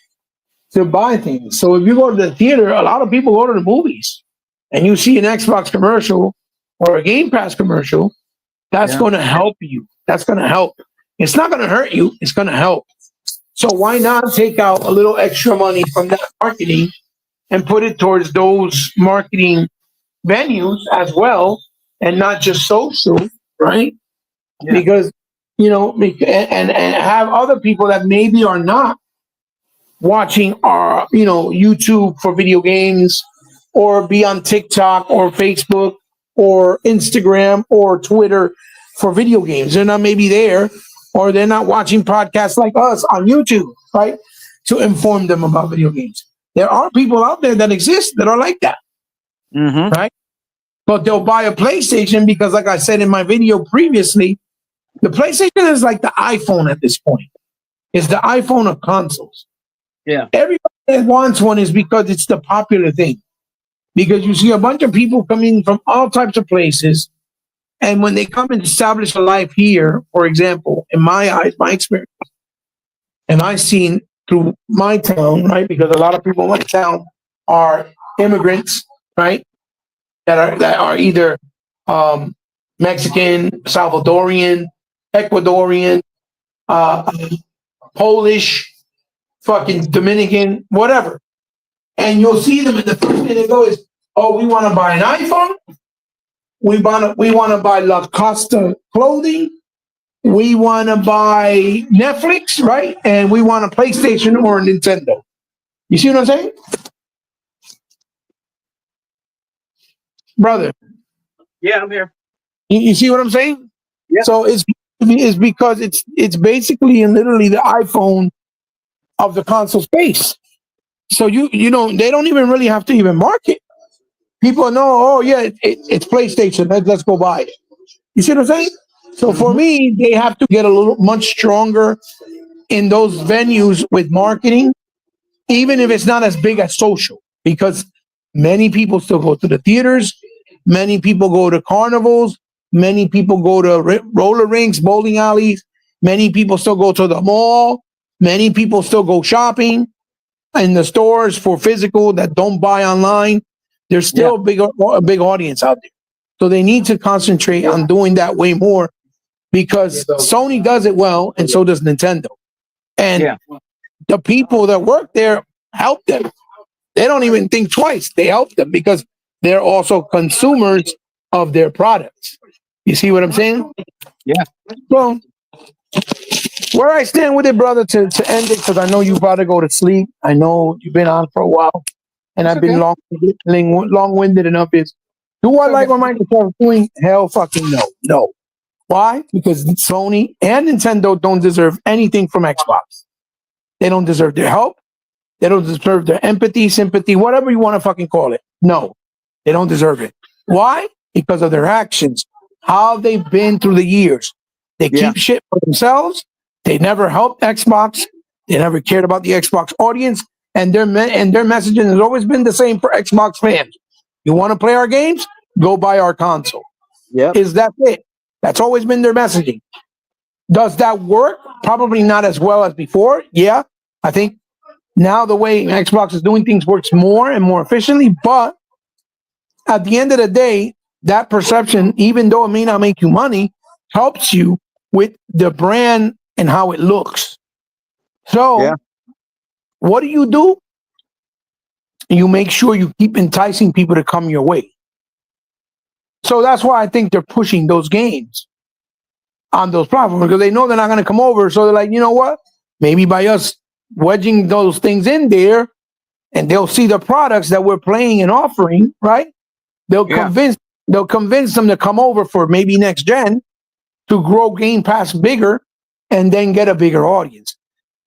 to buy things. So if you go to the theater, a lot of people go to the movies and you see an Xbox commercial or a Game Pass commercial, that's going to help you. That's going to help. It's not going to hurt you. It's going to help. So why not take out a little extra money from that marketing and put it towards those marketing venues as well, and not just social, right? Because and have other people that maybe are not watching our YouTube for video games, or be on TikTok or Facebook or Instagram or Twitter for video games. They're not maybe there, or they're not watching podcasts like us on YouTube, right? To inform them about video games. There are people out there that exist that are like that. Right? But they'll buy a PlayStation because, like I said in my video previously, the PlayStation is like the iPhone at this point. It's the iPhone of consoles. Yeah. Everybody that wants one is because it's the popular thing. Because you see a bunch of people coming from all types of places, and when they come and establish a life here, for example, in my eyes, my experience, and I've seen through my town, right? Because a lot of people in my town are immigrants, right? That are either Mexican, Salvadorian, Ecuadorian, Polish, fucking Dominican, whatever. And you'll see them, in the first thing they go is, "Oh, we want to buy an iPhone. We want to buy La Costa clothing. We want to buy Netflix, right? And we want a PlayStation or a Nintendo." You see what I'm saying? Brother. Yeah, I'm here. You see what I'm saying? Yeah. So it's because it's basically and literally the iPhone of the console space. So you know they don't even really have to even market. People know, oh yeah, it's PlayStation. Let's go buy it. You see what I'm saying? So for me, they have to get a little much stronger in those venues with marketing, even if it's not as big as social, because many people still go to the theaters, many people go to carnivals, many people go to roller rinks, bowling alleys, many people still go to the mall, many people still go shopping in the stores for physical that don't buy online. There's still a big audience out there. So they need to concentrate on doing that way more, because Sony does it well and so does Nintendo. And the people that work there help them. They don't even think twice. They help them because they're also consumers of their products. You see what I'm saying? Yeah. Well, where I stand with it, brother, to end it, because I know you about to go to sleep. I know you've been on for a while. and It's I've been okay. long-winded enough. Is do I It's okay. like what Microsoft is doing? Hell, fucking no, no. Why? Because Sony and Nintendo don't deserve anything from Xbox. They don't deserve their help. They don't deserve their empathy, sympathy, whatever you want to fucking call it. No, they don't deserve it. Why? Because of their actions, how they've been through the years. They Yeah. keep shit for themselves. They never helped Xbox. They never cared about the Xbox audience, and their messaging has always been the same for Xbox fans. You want to play our games? Go buy our console. Yep. Is that it? That's always been their messaging. Does that work? Probably not as well as before. Yeah, I think now the way Xbox is doing things works more and more efficiently. But at the end of the day, that perception, even though it may not make you money, helps you with the brand and how it looks. So, Yeah. what do? You make sure you keep enticing people to come your way. So that's why I think they're pushing those games on those platforms, because they know they're not going to come over. So they're like, you know what? Maybe by us wedging those things in there, and they'll see the products that we're playing and offering, right? They'll Yeah. convince them to come over for maybe next gen to grow Game Pass bigger and then get a bigger audience.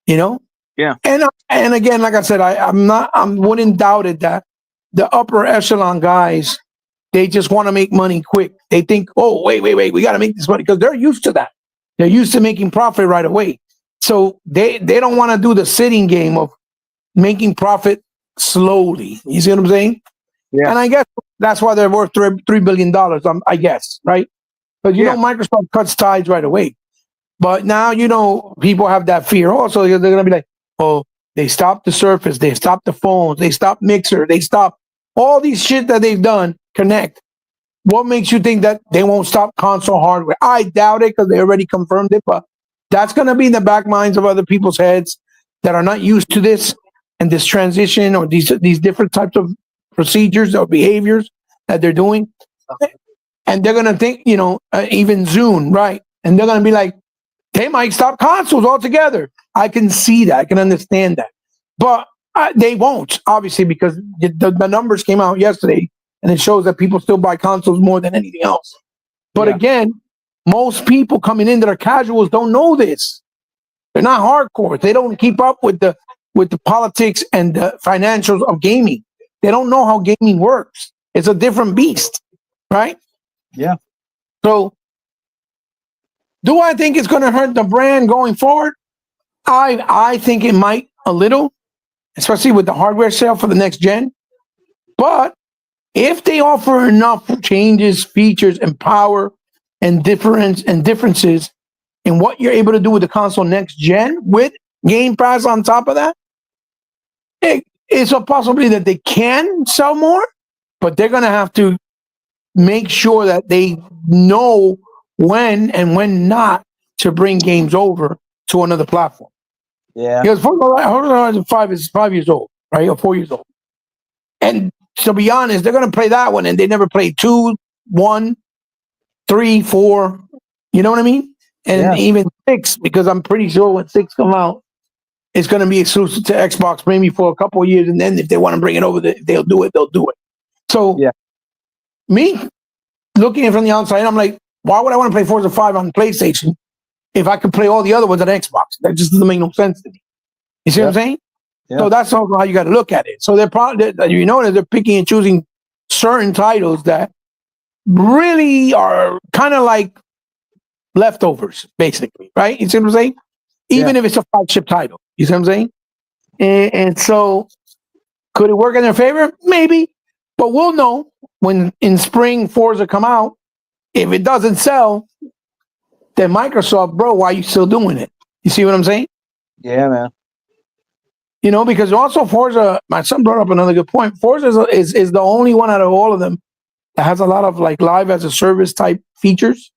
You know? Yeah. And again, like I said, I wouldn't doubt it that the upper echelon guys, they just want to make money quick. They think, oh, wait, we got to make this money, because they're used to that. They're used to making profit right away. So they don't want to do the sitting game of making profit slowly. You see what I'm saying? Yeah. And I guess that's why they're worth $3 billion, I guess, right? Because, Yeah. Microsoft cuts ties right away. But now, people have that fear also. They're going to be like, oh, they stopped the Surface, they stopped the phones, they stopped Mixer, they stopped all these shit that they've done, Connect. What makes you think that they won't stop console hardware? I doubt it, because they already confirmed it, but that's going to be in the back minds of other people's heads that are not used to this and this transition, or these different types of procedures or behaviors that they're doing. And they're going to think, even Zune, right? And they're going to be like, they might stop consoles altogether. I can see that. I can understand that. But they won't, obviously, because the numbers came out yesterday, and it shows that people still buy consoles more than anything else. But again, most people coming in that are casuals don't know this. They're not hardcore. They don't keep up with the politics and the financials of gaming. They don't know how gaming works. It's a different beast, right? Yeah. So, do I think it's going to hurt the brand going forward? I think it might a little, especially with the hardware sale for the next gen. But if they offer enough changes, features, and power and differences in what you're able to do with the console next gen with Game Pass on top of that, it's a possibility that they can sell more, but they're going to have to make sure that they know when and when not to bring games over to another platform. Yeah. Because Forza Horizon 5 is 5 years old, right? Or 4 years old. And to be honest, they're going to play that one, and they never played 2, 1, 3, 4. You know what I mean? And even 6, because I'm pretty sure when 6 come out, it's going to be exclusive to Xbox maybe for a couple of years. And then if they want to bring it over, they'll do it. So, me looking in from the outside, I'm like, why would I want to play Forza 5 on PlayStation if I could play all the other ones on Xbox? That just doesn't make no sense to me. You see what I'm saying? Yeah. So that's also how you got to look at it. So they're probably, they're picking and choosing certain titles that really are kind of like leftovers, basically, right? You see what I'm saying? Even if it's a flagship title, you see what I'm saying? And so, could it work in their favor? Maybe, but we'll know when in spring Forza come out. If it doesn't sell, then Microsoft, bro, why are you still doing it? You see what I'm saying? Yeah, man. Because also Forza, my son brought up another good point. Forza is the only one out of all of them that has a lot of like live as a service type features.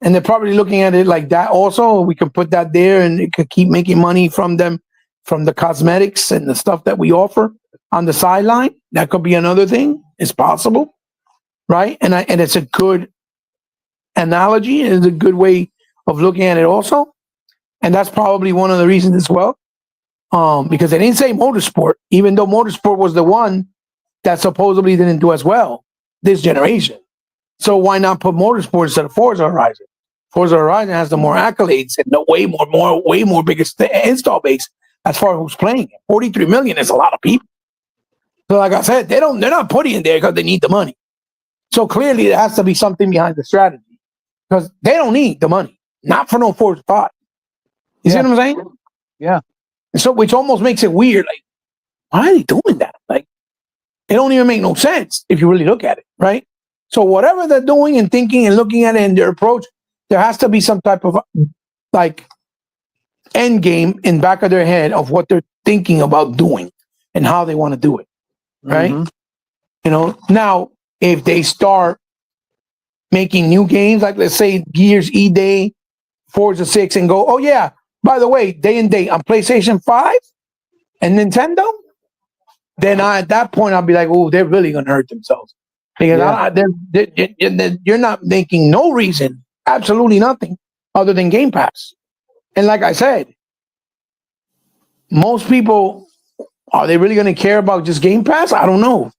And they're probably looking at it like that also. We can put that there, and it could keep making money from them, from the cosmetics and the stuff that we offer on the sideline. That could be another thing. It's possible, right? And it's a good analogy. It's a good way of looking at it also. And that's probably one of the reasons as well. Because they didn't say Motorsport, even though Motorsport was the one that supposedly didn't do as well this generation. So why not put Motorsport instead of Forza Horizon? Forza Horizon has the more accolades and the way more biggest install base as far as who's playing it. 43 million is a lot of people. So like I said, they're not putting it there because they need the money. So clearly there has to be something behind the strategy because they don't need the money, not for no Forza 5. You see what I'm saying? Yeah. So which almost makes it weird. Like, why are they doing that? Like, it don't even make no sense if you really look at it, right? So whatever they're doing and thinking and looking at it in their approach, there has to be some type of like end game in back of their head of what they're thinking about doing and how they want to do it, right? Now if they start making new games, like let's say Gears E-Day, Forza 6, and go, oh yeah, by the way, day and date on PlayStation 5 and Nintendo, then at that point I'll be like, oh, they're really gonna hurt themselves because you're not making no reason, absolutely nothing, other than Game Pass. And like I said, most people, are they really gonna care about just Game Pass? I don't know.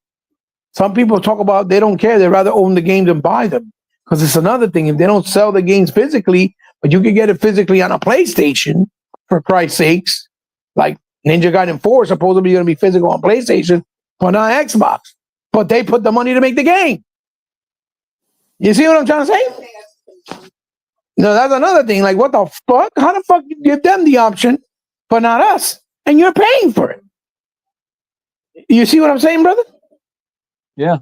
Some people talk about they don't care; they'd rather own the games and buy them because it's another thing. If they don't sell the games physically, but you can get it physically on a PlayStation, for Christ's sakes, like Ninja Gaiden 4 is supposedly going to be physical on PlayStation, but not Xbox. But they put the money to make the game. You see what I'm trying to say? No, that's another thing. Like, what the fuck? How the fuck you give them the option, but not us? And you're paying for it. You see what I'm saying, brother? Yeah.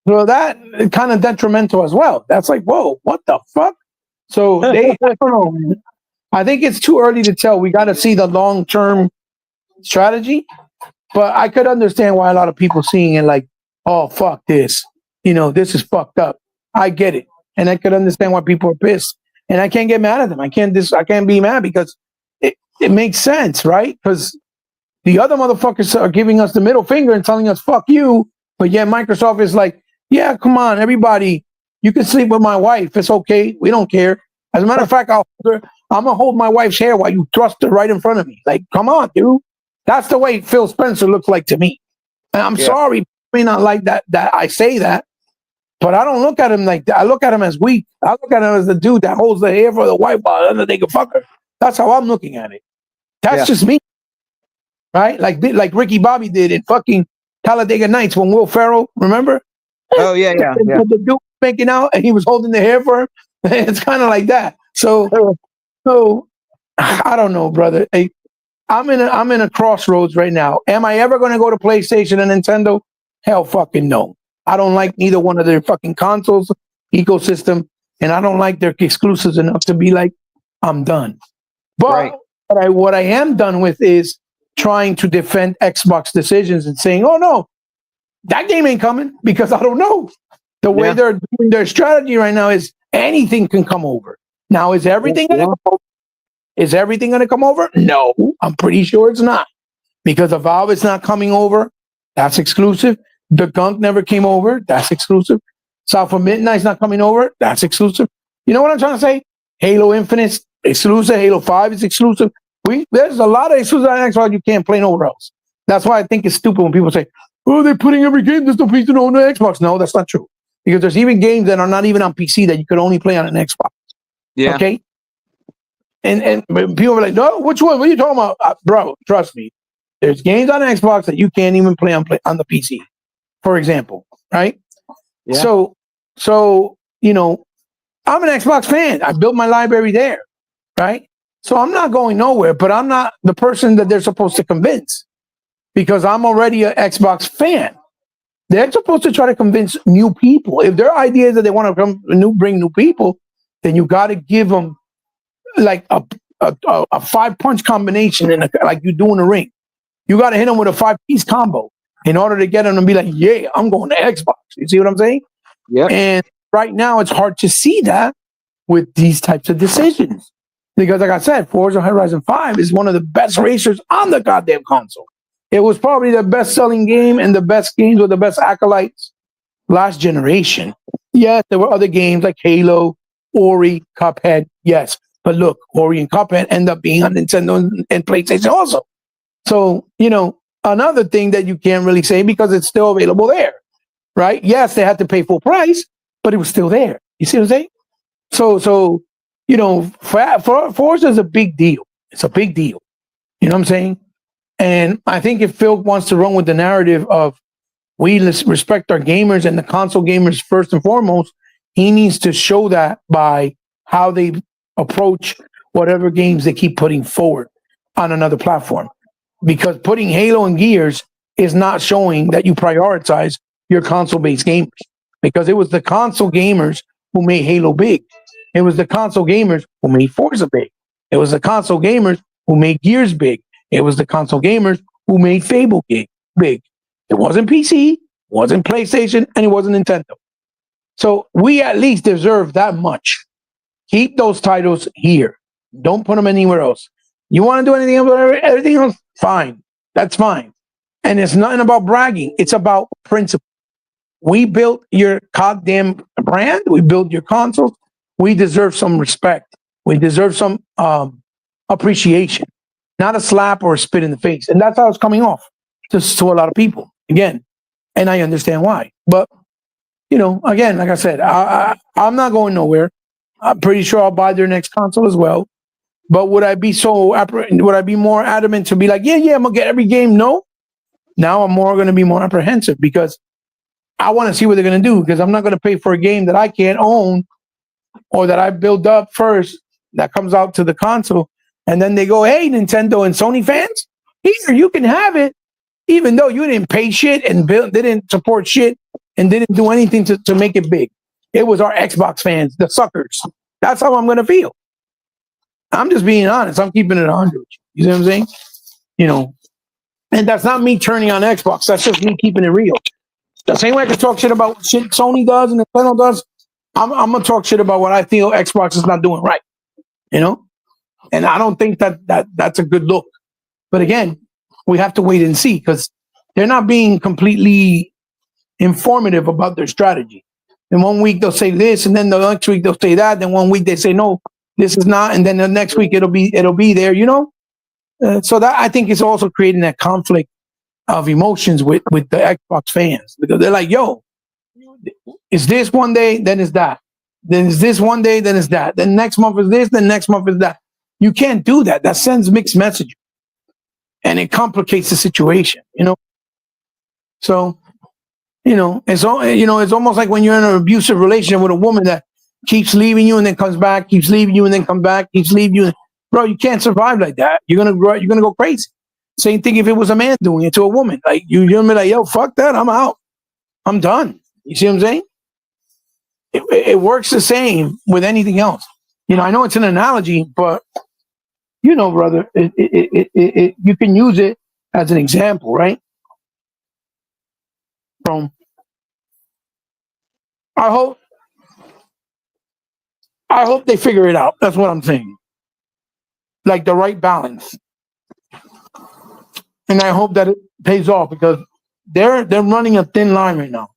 So that is kind of detrimental as well. That's like, whoa, what the fuck? So I don't know, man. I think it's too early to tell. We got to see the long-term strategy. But I could understand why a lot of people seeing it like, oh, fuck this. This is fucked up. I get it. And I could understand why people are pissed. And I can't get mad at them. I can't be mad because it makes sense, right? Because the other motherfuckers are giving us the middle finger and telling us, fuck you. But yeah, Microsoft is like, yeah, come on, everybody. You can sleep with my wife. It's okay. We don't care. As a matter of fact, I'm going to hold my wife's hair while you thrust her right in front of me. Like, come on, dude. That's the way Phil Spencer looks like to me. And I'm sorry, may not like that I say that, but I don't look at him like that. I look at him as weak. I look at him as the dude that holds the hair for the wife while the other nigga fuck her. That's how I'm looking at it. That's just me. Right? Like Ricky Bobby did in fucking Talladega Nights when Will Ferrell, remember? Oh, yeah. The dude making out and he was holding the hair for her. It's kind of like that. So I don't know, brother. I'm in a crossroads right now. Am I ever going to go to PlayStation and Nintendo? Hell fucking no. I don't like neither one of their fucking consoles ecosystem, and I don't like their exclusives enough to be like, I'm done. But what I am done with is trying to defend Xbox decisions and saying, oh no, that game ain't coming because I don't know. The way they're doing their strategy right now is anything can come over. Now, is everything going to come over? Is everything going to come over? No, I'm pretty sure it's not. Because the Valve is not coming over. That's exclusive. The Gunk never came over. That's exclusive. South of Midnight's not coming over. That's exclusive. You know what I'm trying to say? Halo Infinite exclusive. Halo 5 is exclusive. There's a lot of exclusive on Xbox you can't play nowhere else. That's why I think it's stupid when people say, oh, they're putting every game that's no PC on the Xbox. No, that's not true. Because there's even games that are not even on PC that you could only play on an Xbox. Yeah. Okay? And people are like, no, which one? What are you talking about? Bro, trust me. There's games on Xbox that you can't even play on the PC, for example, right? Yeah. So I'm an Xbox fan. I built my library there, right? So I'm not going nowhere, but I'm not the person that they're supposed to convince because I'm already an Xbox fan. They're supposed to try to convince new people. If their idea is that they want to bring new people, then you got to give them like a 5-punch combination like you do in the ring. You got to hit them with a 5-piece combo in order to get them to be like, yeah, I'm going to Xbox. You see what I'm saying? Yeah. And right now it's hard to see that with these types of decisions. Because like I said, Forza Horizon 5 is one of the best racers on the goddamn console. It was probably the best-selling game and the best games with the best acolytes last generation. Yes, there were other games like Halo, Ori, Cuphead, yes. But look, Ori and Cuphead end up being on Nintendo and PlayStation also. So, another thing that you can't really say because it's still available there, right? Yes, they had to pay full price, but it was still there. You see what I'm saying? So, Forza is a big deal. It's a big deal. You know what I'm saying? And I think if Phil wants to run with the narrative of we respect our gamers and the console gamers first and foremost, he needs to show that by how they approach whatever games they keep putting forward on another platform. Because putting Halo and Gears is not showing that you prioritize your console-based gamers. Because it was the console gamers who made Halo big. It was the console gamers who made Forza big. It was the console gamers who made Gears big. It was the console gamers who made Fable big. It wasn't PC, wasn't PlayStation, and it wasn't Nintendo. So we at least deserve that much. Keep those titles here. Don't put them anywhere else. You want to do anything else, everything else? Fine. That's fine. And it's nothing about bragging. It's about principle. We built your goddamn brand. We built your consoles. We deserve some respect. We deserve some appreciation, not a slap or a spit in the face. And that's how it's coming off to a lot of people. Again, and I understand why. But, again, like I said, I'm not going nowhere. I'm pretty sure I'll buy their next console as well. But would I be more adamant to be like, yeah, I'm going to get every game? No. Now I'm going to be more apprehensive because I want to see what they're going to do, because I'm not going to pay for a game that I can't own or that I build up first that comes out to the console. And then they go, hey, Nintendo and Sony fans, here, you can have it, even though you didn't pay shit and didn't support shit and didn't do anything to make it big. It was our Xbox fans, the suckers. That's how I'm going to feel. I'm just being honest. I'm keeping it 100. You see what I'm saying? And that's not me turning on Xbox. That's just me keeping it real. The same way I can talk shit about shit Sony does and Nintendo does, I'm going to talk shit about what I feel Xbox is not doing right. And I don't think that's a good look. But again, we have to wait and see, because they're not being completely informative about their strategy. And 1 week they'll say this, and then the next week they'll say that. Then 1 week they say no, this is not, and then the next week it'll be there. So that, I think, is also creating that conflict of emotions with the Xbox fans, because they're like, yo, is this one day, then is that. Then is this one day, then is that. Then next month is this, then next month is that. You can't do that. That sends mixed messages. And it complicates the situation, So, it's almost like when you're in an abusive relationship with a woman that keeps leaving you and then comes back, keeps leaving you and then comes back, keeps leaving you. Bro, you can't survive like that. You're gonna go crazy. Same thing if it was a man doing it to a woman. Like you're gonna be like, yo, fuck that, I'm out. I'm done. You see what I'm saying? It works the same with anything else. I know it's an analogy, but brother, you can use it as an example, right? I hope they figure it out. That's what I'm saying. Like the right balance. And I hope that it pays off, because they're running a thin line right now.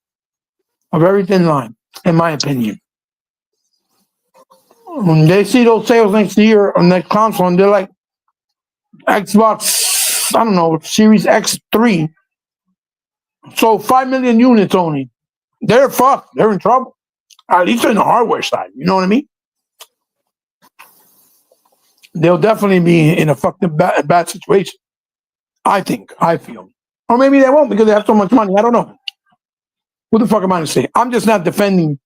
A very thin line, in my opinion. When they see those sales next year on next console, and they're like, Xbox, I don't know, Series X3, so 5 million units only. They're fucked. They're in trouble. At least in the hardware side. You know what I mean? They'll definitely be in a fucking bad situation. I feel. Or maybe they won't because they have so much money. I don't know. What the fuck am I to say? I'm just not defending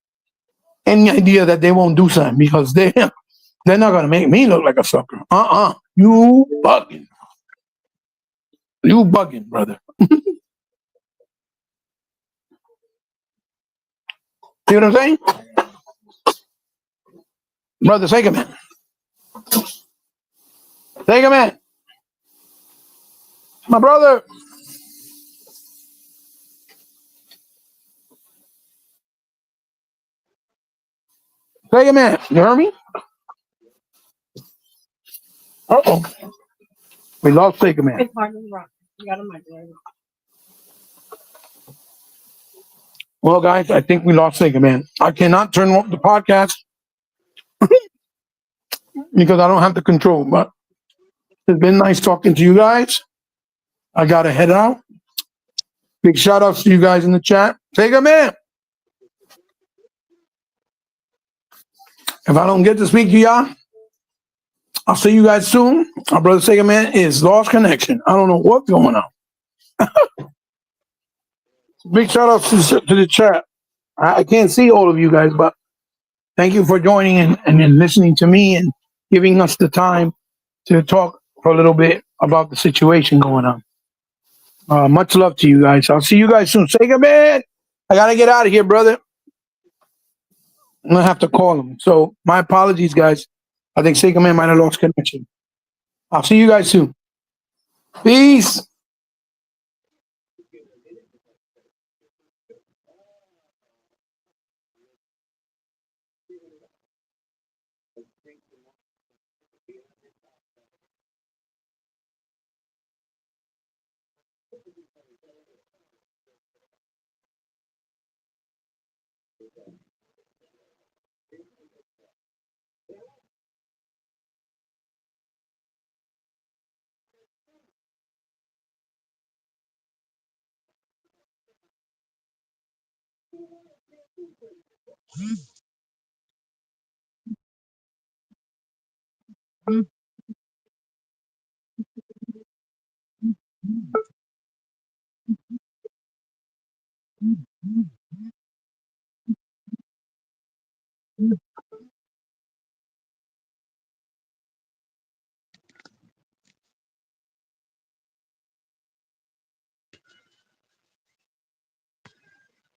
any idea that they won't do something, because they're not going to make me look like a sucker. You bugging. You bugging, brother. See what I'm saying? Brother, take a minute. Take a minute. My brother. Take a minute. You heard me? Uh-oh. We lost Take a minute. It's hard to rock. You got a microwave. Well, guys, I think we lost Take a minute. I cannot turn off the podcast because I don't have the control, but it's been nice talking to you guys. I gotta head out. Big shout outs to you guys in the chat. Sega Man. If I don't get to speak to y'all, I'll see you guys soon. Our brother Sega Man is lost connection. I don't know what's going on. Big shout outs to the chat. I can't see all of you guys, but thank you for joining and listening to me and giving us the time to talk for a little bit about the situation going on. Much love to you guys. I'll see you guys soon. Sega Man, I gotta get out of here, brother. I'm gonna have to call him. So my apologies, guys. I think Sega Man might have lost connection. I'll see you guys soon. Peace.